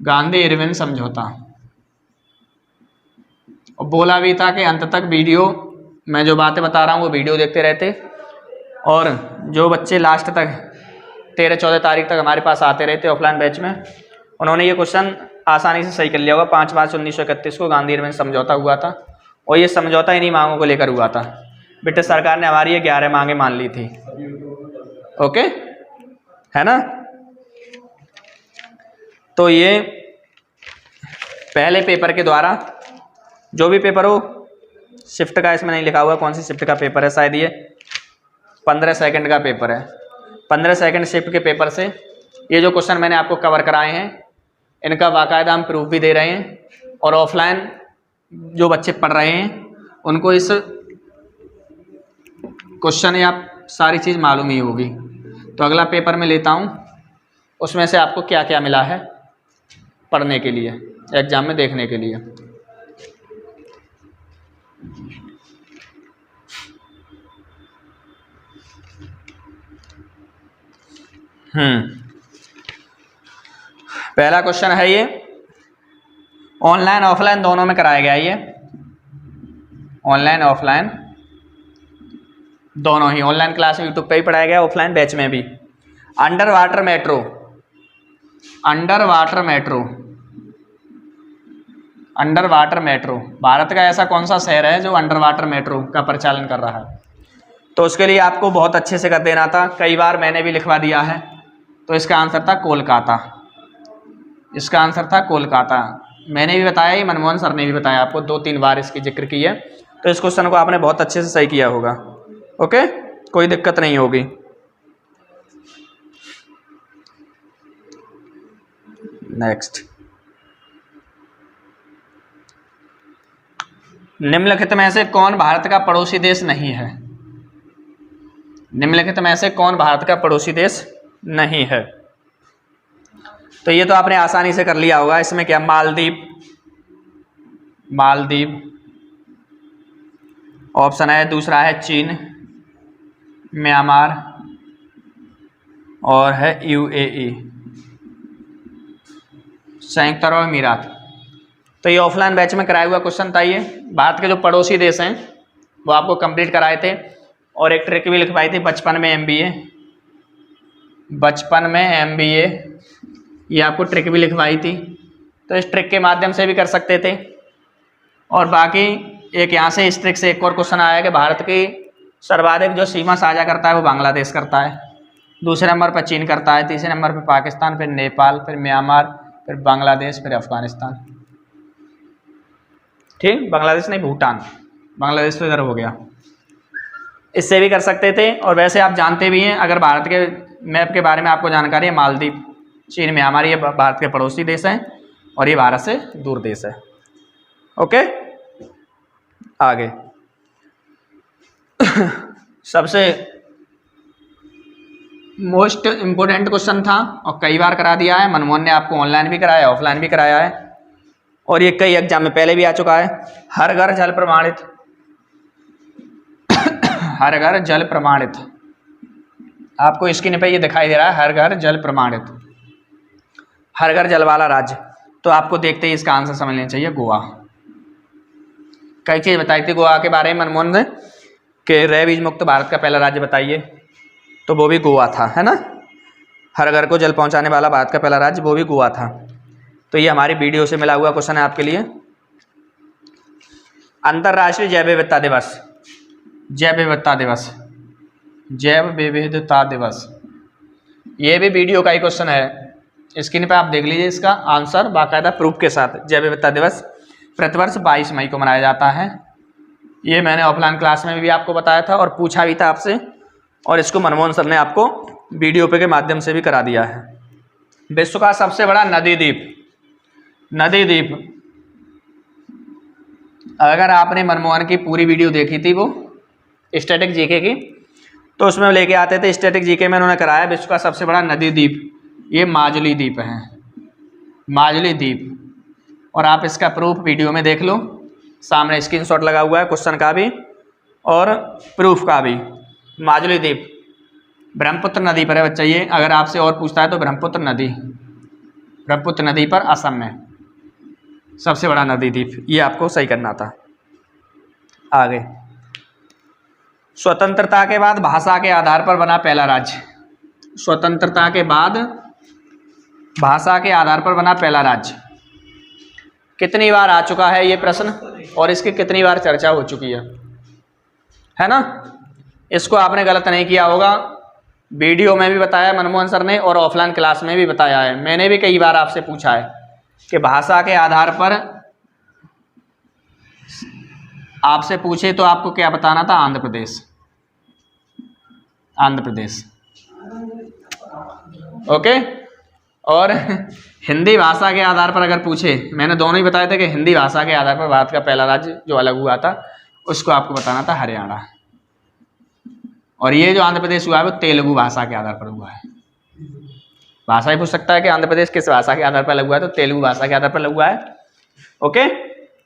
गांधी इरविन समझौता। और बोला भी था कि अंत तक वीडियो, मैं जो बातें बता रहा हूँ वो वीडियो देखते रहते, और जो बच्चे लास्ट तक 13-14 तारीख तक हमारे पास आते रहते ऑफलाइन बैच में, उन्होंने ये क्वेश्चन आसानी से सही कर लिया होगा। 5 मार्च 1931 को गांधी इरविन समझौता हुआ था, और ये समझौता इन्हीं मांगों को लेकर हुआ था। ब्रिटिश सरकार ने हमारी ये 11 मांगे मान ली थी। ओके, है ना? तो ये पहले पेपर के द्वारा, जो भी पेपर हो, शिफ्ट का इसमें नहीं लिखा हुआ कौन सी शिफ्ट का पेपर है, शायद ये 15 सेकंड का पेपर है। 15 सेकंड शिफ्ट के पेपर से ये जो क्वेश्चन मैंने आपको कवर कराए हैं, इनका बाकायदा हम प्रूफ भी दे रहे हैं, और ऑफलाइन जो बच्चे पढ़ रहे हैं उनको इस क्वेश्चन या सारी चीज़ मालूम ही होगी। तो अगला पेपर मैं लेता हूँ, उसमें से आपको क्या क्या मिला है पढ़ने के लिए, एग्जाम में देखने के लिए। पहला क्वेश्चन है ये, ऑनलाइन ऑफलाइन दोनों में कराया गया है ये, ऑनलाइन ऑफलाइन दोनों ही। ऑनलाइन क्लास में यूट्यूब पे भी पढ़ाया गया, ऑफलाइन बैच में भी। Under water metro, under water metro, under water metro, Bharat का ऐसा कौन सा शहर है जो अंडर वाटर मेट्रो का परिचालन कर रहा है? तो उसके लिए आपको बहुत अच्छे से कर देना था, कई बार मैंने भी लिखवा दिया है। तो इसका आंसर था कोलकाता, इसका आंसर था कोलकाता। मैंने भी बताया, ये मनमोहन सर ने भी बताया आपको, 2-3 बार इसकी जिक्र की है। तो इस क्वेश्चन को आपने बहुत अच्छे से सही किया होगा। ओके, कोई दिक्कत नहीं होगी। नेक्स्ट, निम्नलिखित में से कौन भारत का पड़ोसी देश नहीं है? निम्नलिखित में से कौन भारत का पड़ोसी देश नहीं है? तो ये तो आपने आसानी से कर लिया होगा। इसमें क्या? मालदीव, मालदीव ऑप्शन है। दूसरा है चीन, म्यांमार, और है यूएई, संयुक्त अरब अमीरात। तो ये ऑफलाइन बैच में कराया हुआ क्वेश्चन था। ये भारत के जो पड़ोसी देश हैं वो आपको कंप्लीट कराए थे, और एक ट्रिक भी लिखवाई थी बचपन में MBA, बचपन में MBA, ये आपको ट्रिक भी लिखवाई थी। तो इस ट्रिक के माध्यम से भी कर सकते थे। और बाकी एक यहाँ से इस ट्रिक से एक और क्वेश्चन आया कि भारत की सर्वाधिक जो सीमा साझा करता है वो बांग्लादेश करता है, दूसरे नंबर पर चीन करता है, तीसरे नंबर पर पाकिस्तान, फिर नेपाल, फिर म्यांमार, फिर बांग्लादेश, फिर अफगानिस्तान। ठीक, बांग्लादेश नहीं, भूटान, बांग्लादेश तो इधर हो गया। इससे भी कर सकते थे। और वैसे आप जानते भी हैं, अगर भारत के मैप के बारे में आपको जानकारी है, मालदीव, चीन, म्यांमार, ये भारत के पड़ोसी देश हैं, और ये भारत से दूर देश है। ओके, आगे। सबसे मोस्ट इम्पोर्टेंट क्वेश्चन था, और कई बार करा दिया है। मनमोहन ने आपको ऑनलाइन भी कराया है, ऑफलाइन भी कराया है, और ये कई एग्जाम में पहले भी आ चुका है। हर घर जल प्रमाणित, हर घर जल प्रमाणित, आपको स्क्रीन पे ये दिखाई दे रहा है, हर घर जल प्रमाणित, हर घर जल वाला राज्य। तो आपको देखते ही इसका आंसर समझ लेना चाहिए, गोवा। कई चीज़ बताई थी गोवा के बारे में मनमोहन ने, कि रेबीज मुक्त भारत का पहला राज्य बताइए, तो वो भी गोवा था, है ना। हर घर को जल पहुंचाने वाला भारत का पहला राज्य, वो भी गोवा था। तो ये हमारी वीडियो से मिला हुआ क्वेश्चन है आपके लिए। अंतर्राष्ट्रीय जैव विविधता दिवस, जैव विविधता दिवस, जैव विविधता दिवस, ये भी वीडियो का ही क्वेश्चन है। स्क्रीन पे आप देख लीजिए इसका आंसर बाकायदा प्रूफ के साथ। जैव विविधता दिवस प्रतिवर्ष 22 मई को मनाया जाता है। ये मैंने ऑफलाइन क्लास में भी आपको बताया था और पूछा भी था आपसे, और इसको मनमोहन सर ने आपको वीडियो पे के माध्यम से भी करा दिया है। विश्व का सबसे बड़ा नदी द्वीप, नदी द्वीप, अगर आपने मनमोहन की पूरी वीडियो देखी थी वो स्टैटिक जीके की, तो उसमें लेके आते थे स्टैटिक जीके में उन्होंने कराया विश्व का सबसे बड़ा नदी द्वीप ये माजुली द्वीप है, माजुली द्वीप। और आप इसका प्रूफ वीडियो में देख लो, सामने स्क्रीनशॉट लगा हुआ है क्वेश्चन का भी और प्रूफ का भी। माजुली द्वीप ब्रह्मपुत्र नदी पर है बच्चा ये, अगर आपसे और पूछता है तो ब्रह्मपुत्र नदी, ब्रह्मपुत्र नदी पर असम में सबसे बड़ा नदी द्वीप, ये आपको सही करना था। आगे, स्वतंत्रता के बाद भाषा के आधार पर बना पहला राज्य, स्वतंत्रता के बाद भाषा के आधार पर बना पहला राज्य, कितनी बार आ चुका है ये प्रश्न और इसकी कितनी बार चर्चा हो चुकी है ना। इसको आपने गलत नहीं किया होगा, वीडियो में भी बताया मनमोहन सर ने और ऑफलाइन क्लास में भी बताया है। मैंने भी कई बार आपसे पूछा है कि भाषा के आधार पर आपसे पूछे तो आपको क्या बताना था, आंध्र प्रदेश, आंध्र प्रदेश। ओके, और हिंदी भाषा के आधार पर अगर पूछे, मैंने दोनों ही बताए थे कि हिंदी भाषा के आधार पर भारत का पहला राज्य जो अलग हुआ था उसको आपको बताना था हरियाणा। और ये जो आंध्र प्रदेश हुआ है वो तेलुगु भाषा के आधार पर हुआ है। भाषा ही पूछ सकता है कि आंध्र प्रदेश किस भाषा के आधार पर अलग हुआ है, तो तेलुगु भाषा के आधार पर अलग हुआ है। ओके,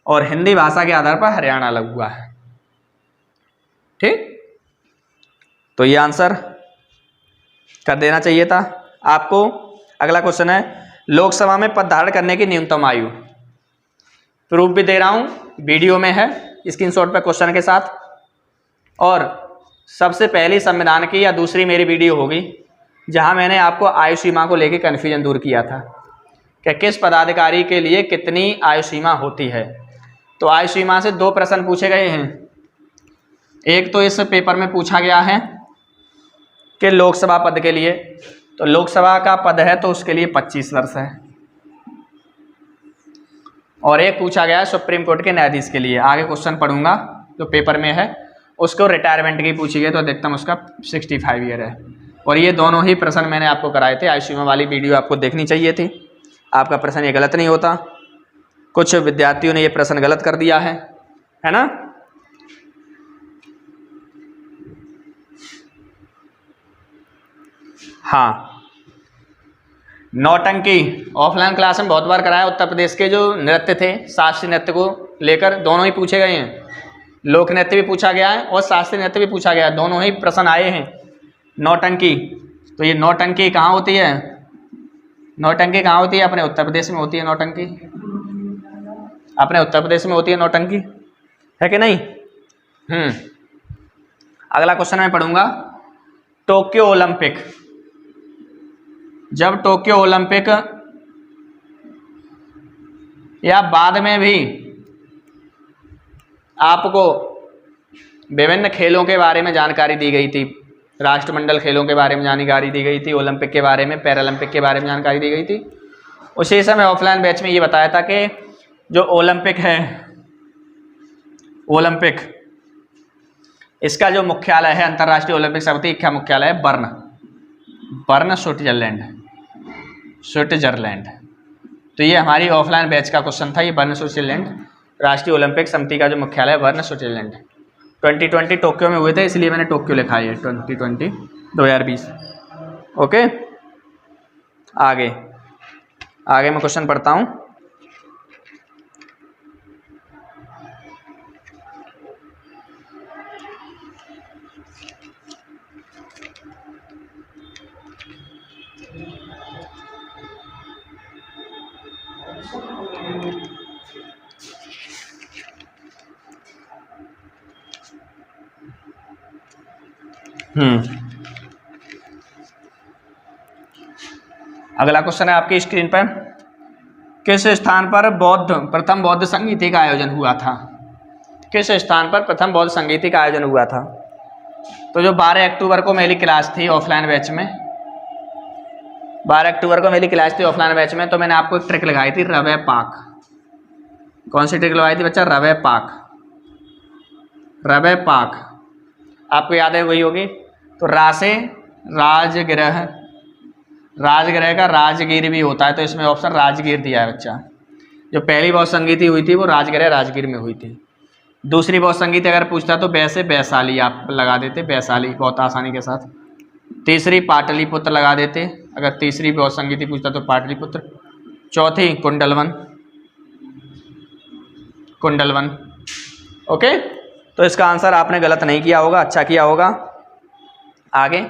और हिंदी भाषा के आधार पर हरियाणा अलग हुआ है। ठीक, तो ये आंसर कर देना चाहिए था आपको। अगला क्वेश्चन है, लोकसभा में पद धारण करने की न्यूनतम आयु, प्रूफ भी दे रहा हूं, वीडियो में है स्क्रीनशॉट पे क्वेश्चन के साथ। और सबसे पहली संविधान की या दूसरी मेरी वीडियो होगी जहां मैंने आपको आयु सीमा को लेकर कन्फ्यूजन दूर किया था कि किस पदाधिकारी के लिए कितनी आयु सीमा होती है। तो आयु सीमा से 2 प्रश्न पूछे गए हैं। एक तो इस पेपर में पूछा गया है कि लोकसभा पद के लिए, तो लोकसभा का पद है तो उसके लिए 25 वर्ष है। और एक पूछा गया है सुप्रीम कोर्ट के न्यायाधीश के लिए, आगे क्वेश्चन पढ़ूंगा जो पेपर में है, उसको रिटायरमेंट की पूछी गई तो अधिकतम उसका 65 ईयर है। और ये दोनों ही प्रश्न मैंने आपको कराए थे, आयु सीमा वाली वीडियो आपको देखनी चाहिए थी। आपका प्रश्न ये गलत नहीं होता, कुछ विद्यार्थियों ने ये प्रश्न गलत कर दिया है ना। हाँ, नौटंकी ऑफलाइन क्लास में बहुत बार कराया। उत्तर प्रदेश के जो नृत्य थे, शास्त्रीय नृत्य को लेकर दोनों ही पूछे गए हैं। लोक नृत्य भी पूछा गया है और शास्त्रीय नृत्य भी पूछा गया है, दोनों ही प्रश्न आए हैं। नौटंकी, तो ये नौटंकी कहाँ होती है, नौटंकी कहाँ होती है, अपने उत्तर प्रदेश में होती है नौटंकी, अपने उत्तर प्रदेश में होती है नौटंकी, है कि नहीं। अगला क्वेश्चन मैं पढ़ूंगा, टोक्यो ओलंपिक, जब टोक्यो ओलंपिक या बाद में भी आपको विभिन्न खेलों के बारे में जानकारी दी गई थी, राष्ट्रमंडल खेलों के बारे में जानकारी दी गई थी, ओलंपिक के बारे में, पैरालंपिक के बारे में जानकारी दी गई थी। उसी समय ऑफलाइन बैच में ये बताया था कि जो ओलंपिक है, ओलंपिक इसका जो मुख्यालय है, अंतर्राष्ट्रीय ओलंपिक समिति का मुख्यालय है बर्न, बर्न स्विट्जरलैंड, स्विट्जरलैंड। तो ये हमारी ऑफलाइन बैच का क्वेश्चन था, ये बर्न स्विट्जरलैंड, राष्ट्रीय ओलंपिक समिति का जो मुख्यालय है बर्न स्विट्जरलैंड। 2020 टोक्यो में हुए थे, इसलिए मैंने टोक्यो लिखा है 2020 2020। ओके, आगे आगे मैं क्वेश्चन पढ़ता हूँ। अगला क्वेश्चन है आपकी स्क्रीन पर, किस स्थान पर प्रथम बौद्ध संगीति का आयोजन हुआ था। किस स्थान पर प्रथम बौद्ध संगीति का आयोजन हुआ था? तो जो 12 अक्टूबर को मेरी क्लास थी ऑफलाइन बैच में, 12 अक्टूबर को मेरी क्लास थी ऑफलाइन बैच में, तो मैंने आपको एक ट्रिक लगाई थी रवे पाक। कौन सी ट्रिक लगाई थी बच्चा? रवे पाक। रवे पाक आपको याद है वही होगी। तो रा से राजगृह, राजगृह का राजगीर भी होता है, तो इसमें ऑप्शन राजगीर दिया है बच्चा। जो पहली बौद्ध संगीति हुई थी वो राजगृह राजगीर में हुई थी। दूसरी बौद्ध संगीति अगर पूछता तो वैसे वैशाली आप लगा देते, वैशाली बहुत आसानी के साथ। तीसरी पाटलिपुत्र लगा देते अगर तीसरी बौद्ध संगीति पूछता तो पाटलिपुत्र। चौथी कुंडलवन, कुंडलवन। ओके, तो इसका आंसर आपने गलत नहीं किया होगा, अच्छा किया होगा। आगे,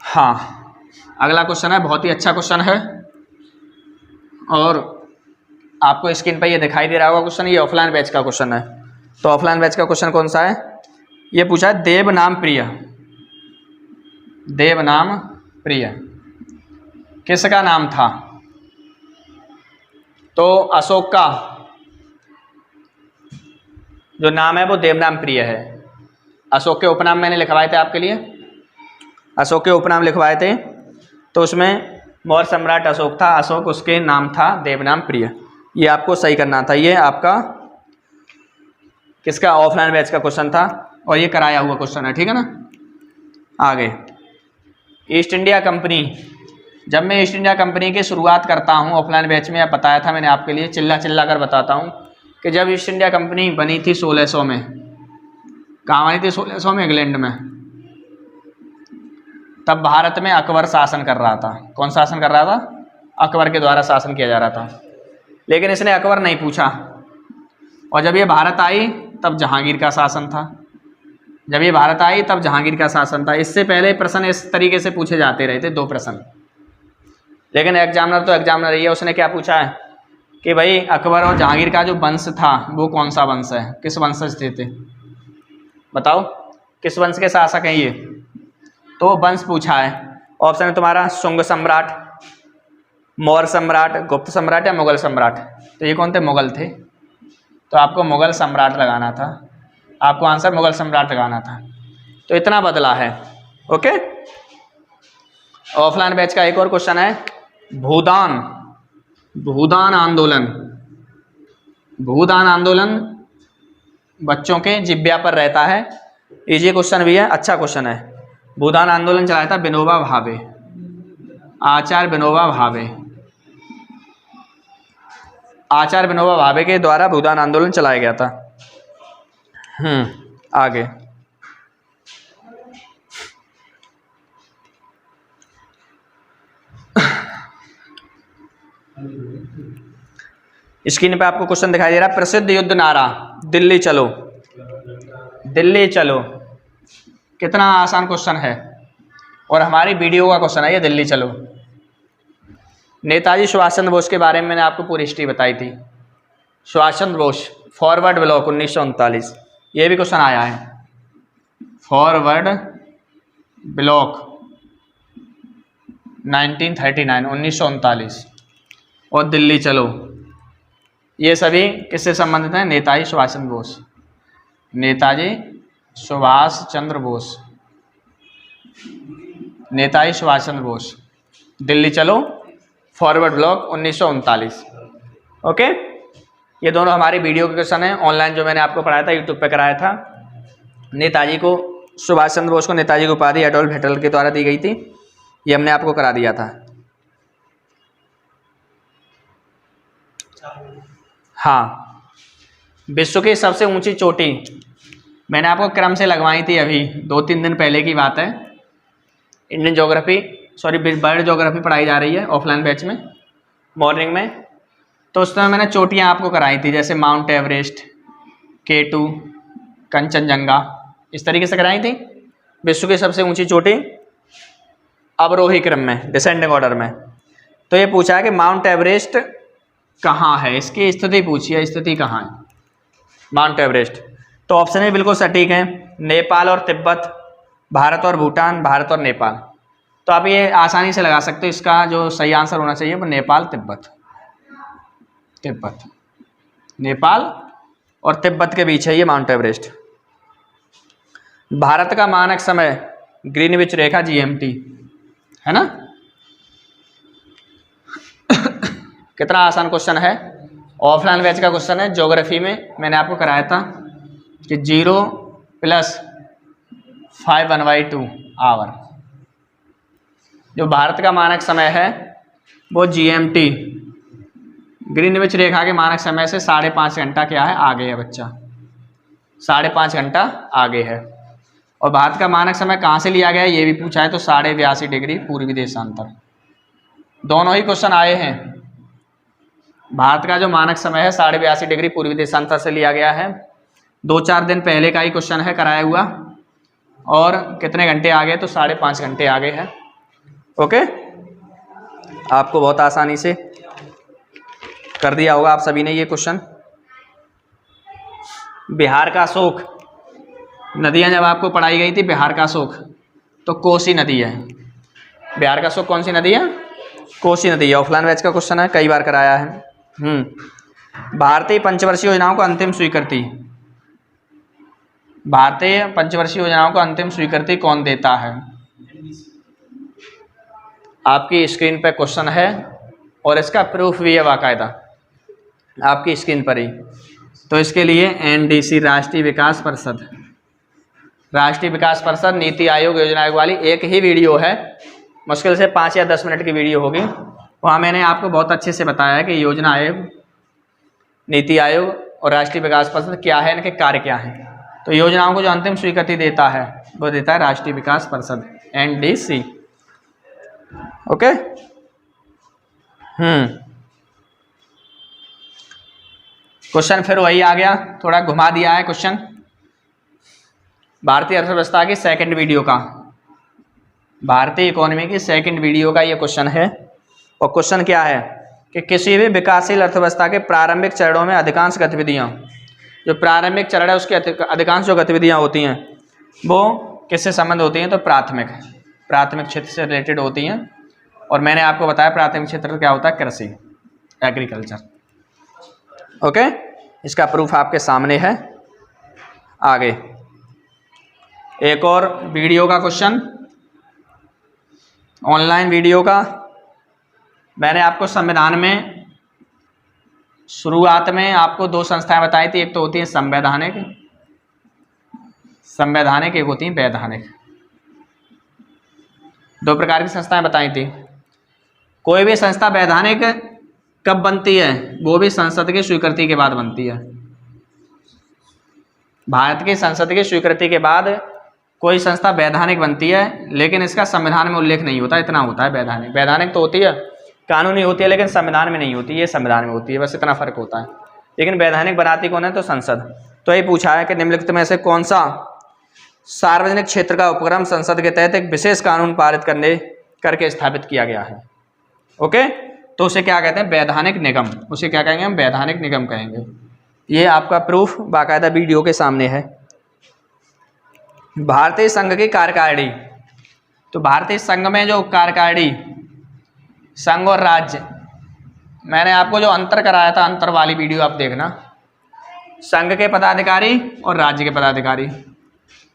हाँ, अगला क्वेश्चन है, बहुत ही अच्छा क्वेश्चन है और आपको स्क्रीन पर ये दिखाई दे रहा होगा क्वेश्चन। ये ऑफलाइन बैच का क्वेश्चन है। तो ऑफलाइन बैच का क्वेश्चन कौन सा है? ये पूछा है देव नाम प्रिय, देव नाम प्रिय किसका नाम था? तो अशोक का जो नाम है वो देवनाम प्रिय है। अशोक के उपनाम मैंने लिखवाए थे आपके लिए, अशोक के उपनाम लिखवाए थे, तो उसमें मौर्य सम्राट अशोक था, अशोक उसके नाम था देवनाम प्रिय। ये आपको सही करना था। ये आपका किसका? ऑफलाइन बैच का क्वेश्चन था और ये कराया हुआ क्वेश्चन है, ठीक है ना। आगे, ईस्ट इंडिया कंपनी, जब मैं ईस्ट इंडिया कंपनी की शुरुआत करता हूँ ऑफलाइन बैच में, बताया था मैंने आपके लिए, चिल्ला चिल्ला कर बताता हूँ कि जब ईस्ट इंडिया कंपनी बनी थी 1600 में, कहाँ बनी थी? 1600 में, इंग्लैंड में। तब भारत में अकबर शासन कर रहा था। कौन शासन कर रहा था? अकबर के द्वारा शासन किया जा रहा था। लेकिन इसने अकबर नहीं पूछा, और जब ये भारत आई तब जहांगीर का शासन था। जब ये भारत आई तब जहांगीर का शासन था। इससे पहले प्रश्न इस तरीके से पूछे जाते रहे थे, 2 प्रश्न। लेकिन एग्जामिनर तो एग्जामिनर ही है, उसने क्या पूछा है कि भाई अकबर और जहांगीर का जो वंश था वो कौन सा वंश है, किस वंशज थे? बताओ किस वंश के शासक हैं ये? तो वंश पूछा है। ऑप्शन है तुम्हारा शुंग सम्राट, मौर्य सम्राट, गुप्त सम्राट या मुगल सम्राट। तो ये कौन थे? मुगल थे, तो आपको मुगल सम्राट लगाना था, आपको आंसर मुगल सम्राट लगाना था। तो इतना बदला है। ओके, ऑफलाइन बैच का एक और क्वेश्चन है, भूदान, भूदान आंदोलन, भूदान आंदोलन बच्चों के जिब्या पर रहता है। इजी क्वेश्चन भी है, अच्छा क्वेश्चन है। भूदान आंदोलन चलाया था विनोबा भावे, आचार्य विनोबा भावे, आचार्य विनोबा भावे के द्वारा भूदान आंदोलन चलाया गया था। आगे, स्क्रीन पे आपको क्वेश्चन दिखाई दे रहा है, प्रसिद्ध युद्ध नारा दिल्ली चलो, दिल्ली चलो। कितना आसान क्वेश्चन है और हमारी वीडियो का क्वेश्चन है ये, दिल्ली चलो। नेताजी सुभाष चंद्र बोस के बारे में मैंने आपको पूरी हिस्ट्री बताई थी। सुभाष चंद्र बोस, फॉरवर्ड ब्लॉक 1939, ये भी क्वेश्चन आया है। फॉरवर्ड ब्लॉक 1939, 1939 और दिल्ली चलो, ये सभी किससे संबंधित हैं? नेताजी सुभाष चंद्र बोस, नेताजी सुभाष चंद्र बोस, नेताजी सुभाष चंद्र बोस। दिल्ली चलो, फॉरवर्ड ब्लॉक 1939। ओके, ये दोनों हमारी वीडियो के क्वेश्चन हैं ऑनलाइन, जो मैंने आपको पढ़ाया था, यूट्यूब पे कराया था। नेताजी को, सुभाष चंद्र बोस को नेताजी की उपाधि एडोल्फ हिटलर के द्वारा दी गई थी, ये हमने आपको करा दिया था। हाँ, विश्व की सबसे ऊंची चोटी मैंने आपको क्रम से लगवाई थी, अभी 2-3 दिन पहले की बात है। Indian geography, sorry world geography पढ़ाई जा रही है ऑफलाइन बैच में मॉर्निंग में, तो उस समय मैंने चोटियाँ आपको कराई थी, जैसे माउंट एवरेस्ट, K2, कंचनजंगा, इस तरीके से कराई थी। विश्व की सबसे ऊंची चोटी अवरोही क्रम में, डिसेंडिंग ऑर्डर में। तो ये पूछा है कि माउंट एवरेस्ट कहाँ है, इसकी स्थिति पूछी है, स्थिति कहाँ है माउंट एवरेस्ट। तो ऑप्शन है बिल्कुल सटीक है, नेपाल और तिब्बत, भारत और भूटान, भारत और नेपाल। तो आप ये आसानी से लगा सकते हो, इसका जो सही आंसर होना चाहिए वो नेपाल तिब्बत, तिब्बत, नेपाल और तिब्बत के बीच है ये माउंट एवरेस्ट। भारत का मानक समय ग्रीनविच रेखा GMT है ना। कितना आसान क्वेश्चन है, ऑफलाइन बैच का क्वेश्चन है। ज्योग्राफी में मैंने आपको कराया था कि 0 + 5/2 आवर। जो भारत का मानक समय है वो GMT ग्रीनविच रेखा के मानक समय से 5.5 घंटा क्या है, आगे है बच्चा, 5.5 घंटा आगे है। और भारत का मानक समय कहाँ से लिया गया है ये भी पूछा है, तो 82.5 डिग्री पूर्वी देशांतर। दोनों ही क्वेश्चन आए हैं। भारत का जो मानक समय है 82.5 डिग्री पूर्वी देशांतर से लिया गया है। 2-4 दिन पहले का ही क्वेश्चन है कराया हुआ, और कितने घंटे आगे, तो 5.5 घंटे आगे है। ओके, आपको बहुत आसानी से कर दिया होगा आप सभी ने ये क्वेश्चन। बिहार का शोक, नदियां जब आपको पढ़ाई गई थी बिहार का शोक, तो कोसी नदी है। बिहार का शोक कौन सी नदी है, कोसी नदी है। ऑफलाइन बैच का क्वेश्चन है, कई बार कराया है। भारतीय पंचवर्षीय योजनाओं को अंतिम स्वीकृति, भारतीय पंचवर्षीय योजनाओं को अंतिम स्वीकृति कौन देता है। आपकी स्क्रीन पे क्वेश्चन है और इसका प्रूफ भी है बाकायदा आपकी स्क्रीन पर ही। तो इसके लिए NDC राष्ट्रीय विकास परिषद, राष्ट्रीय विकास परिषद नीति आयोग योजना आयोग वाली एक ही वीडियो है, मुश्किल से 5 या 10 मिनट की वीडियो होगी। वहाँ मैंने आपको बहुत अच्छे से बताया है कि योजना आयोग, नीति आयोग और राष्ट्रीय विकास परिषद क्या है, इनके कार्य क्या हैं। तो योजनाओं को जो अंतिम स्वीकृति देता है वो देता है राष्ट्रीय विकास परिषद, NDC। ओके, क्वेश्चन फिर वही आ गया, थोड़ा घुमा दिया है क्वेश्चन। भारतीय अर्थव्यवस्था की सेकंड वीडियो का, भारतीय इकोनॉमी की सेकंड वीडियो का ये क्वेश्चन है। और क्वेश्चन क्या है कि किसी भी विकासशील अर्थव्यवस्था के प्रारंभिक चरणों में अधिकांश गतिविधियां, जो प्रारंभिक चरण है उसकी अधिकांश जो गतिविधियां होती हैं वो किससे संबंध होती हैं, तो प्राथमिक क्षेत्र से रिलेटेड होती हैं। और मैंने आपको बताया प्राथमिक क्षेत्र क्या होता है, कृषि, एग्रीकल्चर। ओके, इसका प्रूफ आपके सामने है। आगे एक और वीडियो का क्वेश्चन, ऑनलाइन वीडियो का। मैंने आपको संविधान में शुरुआत में आपको 2 संस्थाएं बताई थी, एक तो होती है संवैधानिक, एक होती है वैधानिक। 2 प्रकार की संस्थाएं बताई थी। कोई भी संस्था वैधानिक कब बनती है, वो भी संसद की स्वीकृति के बाद बनती है। भारत की संसद की स्वीकृति के बाद कोई संस्था वैधानिक बनती है, लेकिन इसका संविधान में उल्लेख नहीं होता, इतना होता है वैधानिक। वैधानिक तो होती है, कानूनी होती है, लेकिन संविधान में नहीं होती, ये संविधान में होती है, बस इतना फर्क होता है। लेकिन वैधानिक बनाती कौन है, तो संसद। तो ये पूछा है कि निम्नलिखित में से कौन सा सार्वजनिक क्षेत्र का उपक्रम संसद के तहत एक विशेष कानून पारित करके स्थापित किया गया है। ओके, तो उसे क्या कहते हैं, वैधानिक निगम। उसे क्या कहेंगे हम, वैधानिक निगम कहेंगे। ये आपका प्रूफ बाकायदा वीडियो के सामने है। भारतीय संघ की कार्यकारिणी, तो भारतीय संघ में जो कार्यकारिणी, संघ और राज्य, मैंने आपको जो अंतर कराया था, अंतर वाली वीडियो आप देखना। संघ के पदाधिकारी और राज्य के पदाधिकारी,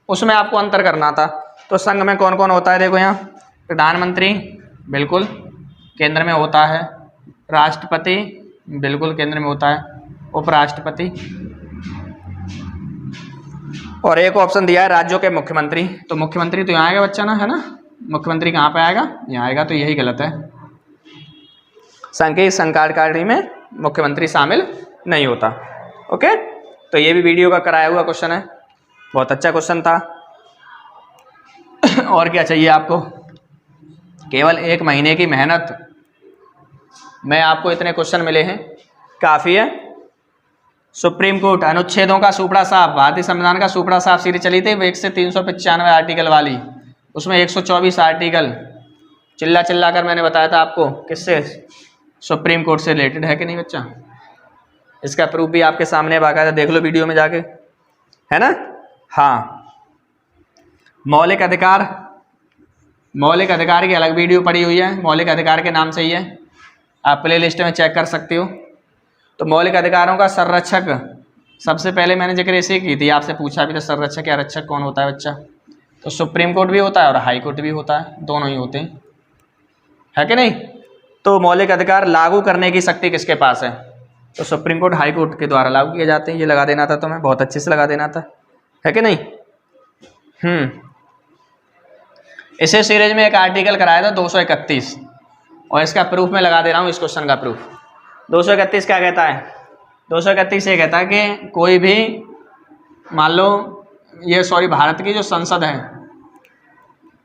उसमें आपको अंतर करना था। तो संघ में कौन कौन होता है, देखो यहाँ प्रधानमंत्री, बिल्कुल केंद्र में होता है। राष्ट्रपति, बिल्कुल केंद्र में होता है। उपराष्ट्रपति, और एक ऑप्शन दिया है राज्यों के मुख्यमंत्री। तो मुख्यमंत्री तो यहाँ आएगा बच्चा ना, है ना, मुख्यमंत्री कहाँ पे आएगा, यहाँ आएगा। तो यही गलत है, संघ की कार्यकारिणी में मुख्यमंत्री शामिल नहीं होता। ओके, तो ये भी वीडियो का कराया हुआ क्वेश्चन है, बहुत अच्छा क्वेश्चन था। और क्या चाहिए आपको, केवल 1 महीने की मेहनत में आपको इतने क्वेश्चन मिले हैं, काफ़ी है। सुप्रीम कोर्ट अनुच्छेदों का सुपड़ा साफ, भारतीय संविधान का सुपड़ा साफ सीरीज चली थी 1 से 395 आर्टिकल वाली, उसमें 124 आर्टिकल चिल्ला चिल्ला कर मैंने बताया था आपको, किससे, सुप्रीम कोर्ट से रिलेटेड है कि नहीं बच्चा। इसका प्रूफ भी आपके सामने बाकायदा देख लो वीडियो में जाके, है ना। हाँ, मौलिक अधिकार, मौलिक अधिकार की अलग वीडियो पड़ी हुई है, मौलिक अधिकार के नाम से ही है, आप प्ले लिस्ट में चेक कर सकते हो। तो मौलिक अधिकारों का संरक्षक सबसे पहले मैंने जिक्र इसे की थी, आपसे पूछा भी था संरक्षक या रक्षक कौन होता है बच्चा। तो सुप्रीम कोर्ट भी होता है और हाई कोर्ट भी होता है, दोनों ही होते हैं, है कि नहीं। तो मौलिक अधिकार लागू करने की शक्ति किसके पास है? तो सुप्रीम कोर्ट हाई कोर्ट के द्वारा लागू किए जाते हैं। ये लगा देना था तुम्हें, बहुत अच्छे से लगा देना था, है कि नहीं। इसे सीरीज में एक आर्टिकल कराया था 231 और इसका प्रूफ मैं लगा दे रहा हूँ, इस क्वेश्चन का प्रूफ। 231 क्या कहता है? 231 ये कहता है कि कोई भी मान लो भारत की जो संसद है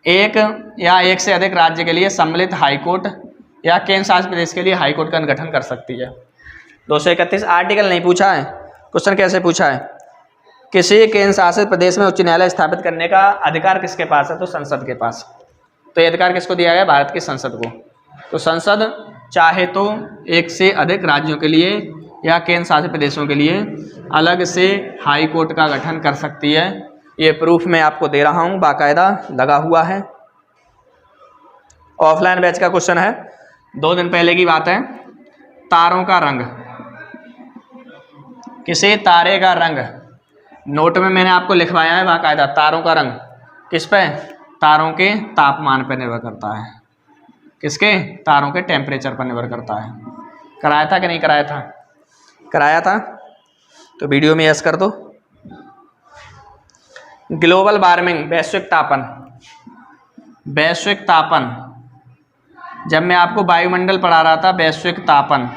एक या एक से अधिक राज्य के लिए सम्मिलित हाईकोर्ट या केंद्र शासित प्रदेश के लिए हाईकोर्ट का गठन कर सकती है। 231 आर्टिकल नहीं पूछा है, क्वेश्चन कैसे पूछा है? किसी केंद्र शासित प्रदेश में उच्च न्यायालय स्थापित करने का अधिकार किसके पास है? तो संसद के पास। तो ये अधिकार किसको दिया गया? भारत की संसद को। तो संसद चाहे तो एक से अधिक राज्यों के लिए या केंद्र शासित प्रदेशों के लिए अलग से हाई कोर्ट का गठन कर सकती है। ये प्रूफ मैं आपको दे रहा हूँ, बाकायदा लगा हुआ है। ऑफलाइन बैच का क्वेश्चन है, 2 दिन पहले की बात है। तारों का रंग, किसी तारे का रंग, नोट में मैंने आपको लिखवाया है बाकायदा। तारों का रंग किस पे? तारों के तापमान पर निर्भर करता है। किसके? तारों के टेम्परेचर पर निर्भर करता है। कराया था कि नहीं कराया था? कराया था, तो वीडियो में यस कर दो। ग्लोबल वार्मिंग, वैश्विक तापन। वैश्विक तापन, जब मैं आपको वायुमंडल पढ़ा रहा था वैश्विक तापन,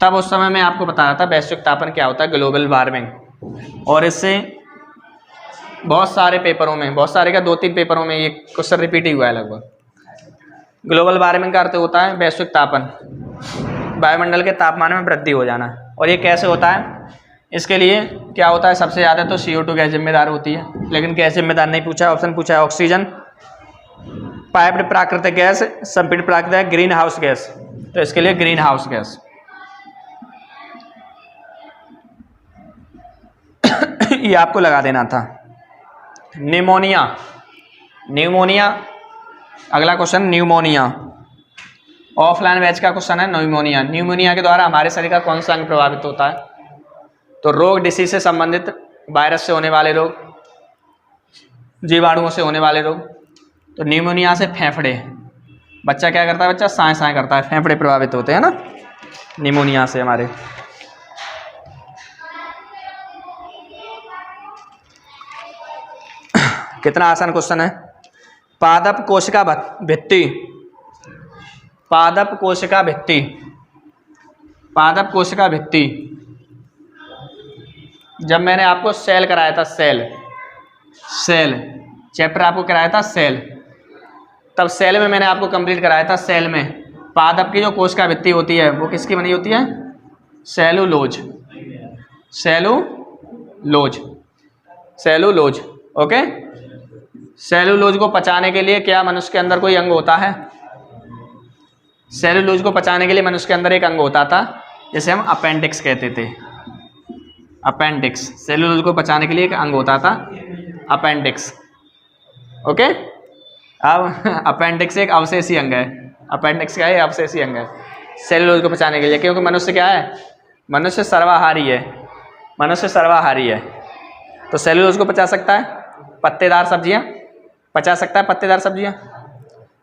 तब उस समय मैं आपको बता रहा था वैश्विक तापन क्या होता है, ग्लोबल वार्मिंग। और इससे बहुत सारे पेपरों में, बहुत सारे का 2-3 पेपरों में ये क्वेश्चन रिपीट ही हुआ है लगभग। ग्लोबल वार्मिंग का अर्थ होता है वैश्विक तापन, वायुमंडल के तापमान में वृद्धि हो जाना। और ये कैसे होता है? इसके लिए क्या होता है? सबसे ज़्यादा तो CO2 गैस जिम्मेदार होती है, लेकिन गैस जिम्मेदार नहीं पूछा है, ऑप्शन पूछा है ऑक्सीजन, पाइप्ड प्राकृतिक गैस, संपीड़ित प्राकृतिक, ग्रीन हाउस गैस। तो इसके लिए ग्रीन हाउस गैस। ये आपको लगा देना था। निमोनिया, न्यूमोनिया, अगला क्वेश्चन न्यूमोनिया। ऑफलाइन बैच का क्वेश्चन है न्यूमोनिया। न्यूमोनिया के द्वारा हमारे शरीर का कौन सा अंग प्रभावित होता है? तो रोग, डिसीज से संबंधित, वायरस से होने वाले रोग, जीवाणुओं से होने वाले रोग। तो न्यूमोनिया से फेफड़े, बच्चा क्या करता है? बच्चा साए साए करता है, फेफड़े प्रभावित होते हैं ना निमोनिया से हमारे। कितना आसान क्वेश्चन है। पादप कोशिका भित्ति, पादप कोशिका भित्ति, पादप कोशिका भित्ति। जब मैंने आपको सेल कराया था, सेल चैप्टर आपको कराया था सेल, तब सेल में मैंने आपको कंप्लीट कराया था। सेल में पादप की जो कोशिका भित्ति होती है वो किसकी बनी होती है? Cellulose, cellulose. ओके, सेलुलोज को पचाने के लिए क्या मनुष्य के अंदर कोई अंग होता है? सेलुलोज को पचाने के लिए मनुष्य के अंदर एक अंग होता था जिसे हम अपेंडिक्स कहते थे। अपेंडिक्स, सेलुलोज को पचाने के लिए एक अंग होता था अपेंडिक्स। ओके, अब अपेंडिक्स एक अवशेषी अंग है। अपेंडिक्स क्या है? अवशेषी अंग है सेलुलोज को पचाने के लिए, क्योंकि मनुष्य क्या है? मनुष्य सर्वाहारी है, मनुष्य सर्वाहारी है। तो सेलुलोज को पचा सकता है, पत्तेदार सब्जियां पचा सकता है, पत्तेदार सब्जियां।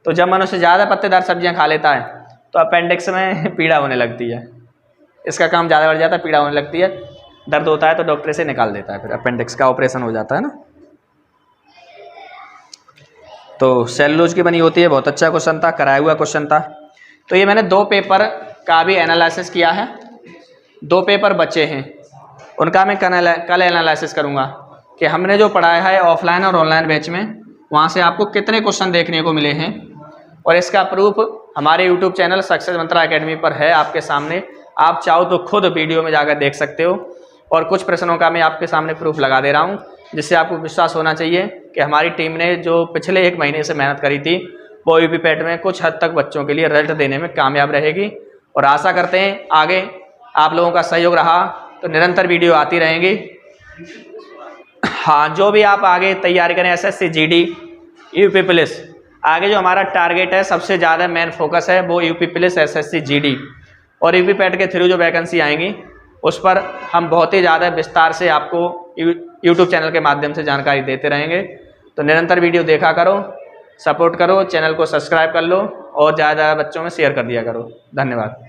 तो जब मनुष्य ज़्यादा पत्तेदार सब्जियां खा लेता है तो अपेंडिक्स में पीड़ा होने लगती है, इसका काम ज़्यादा बढ़ जाता है, पीड़ा होने लगती है, दर्द होता है, तो डॉक्टर से निकाल देता है, फिर अपेंडिक्स का ऑपरेशन हो जाता है ना। तो सेलुलोज की बनी होती है। बहुत अच्छा क्वेश्चन था, कराया हुआ क्वेश्चन था। तो ये मैंने 2 पेपर का भी एनालिसिस किया है, 2 पेपर बचे हैं, उनका मैं कल एनालिसिस करूँगा कि हमने जो पढ़ाया है ऑफलाइन और ऑनलाइन बैच में, वहाँ से आपको कितने क्वेश्चन देखने को मिले हैं। और इसका प्रूफ हमारे यूट्यूब चैनल सक्सेस मंत्रा एकेडमी पर है आपके सामने। आप चाहो तो खुद वीडियो में जाकर देख सकते हो। और कुछ प्रश्नों का मैं आपके सामने प्रूफ लगा दे रहा हूँ, जिससे आपको विश्वास होना चाहिए कि हमारी टीम ने जो पिछले 1 महीने से मेहनत करी थी वो यूपीपैट में कुछ हद तक बच्चों के लिए रिजल्ट देने में कामयाब रहेगी। और आशा करते हैं आगे आप लोगों का सहयोग रहा तो निरंतर वीडियो आती रहेंगी। हाँ, जो भी आप आगे तैयारी करें, SSC GD यूपी पुलिस, आगे जो हमारा टारगेट है, सबसे ज़्यादा मेन फोकस है वो यूपी पुलिस, SSC GD और यूपीपैट के थ्रू जो वैकेंसी आएंगी उस पर हम बहुत ही ज़्यादा विस्तार से आपको यूट्यूब चैनल के माध्यम से जानकारी देते रहेंगे। तो निरंतर वीडियो देखा करो, सपोर्ट करो, चैनल को सब्सक्राइब कर लो और ज़्यादा बच्चों में शेयर कर दिया करो। धन्यवाद।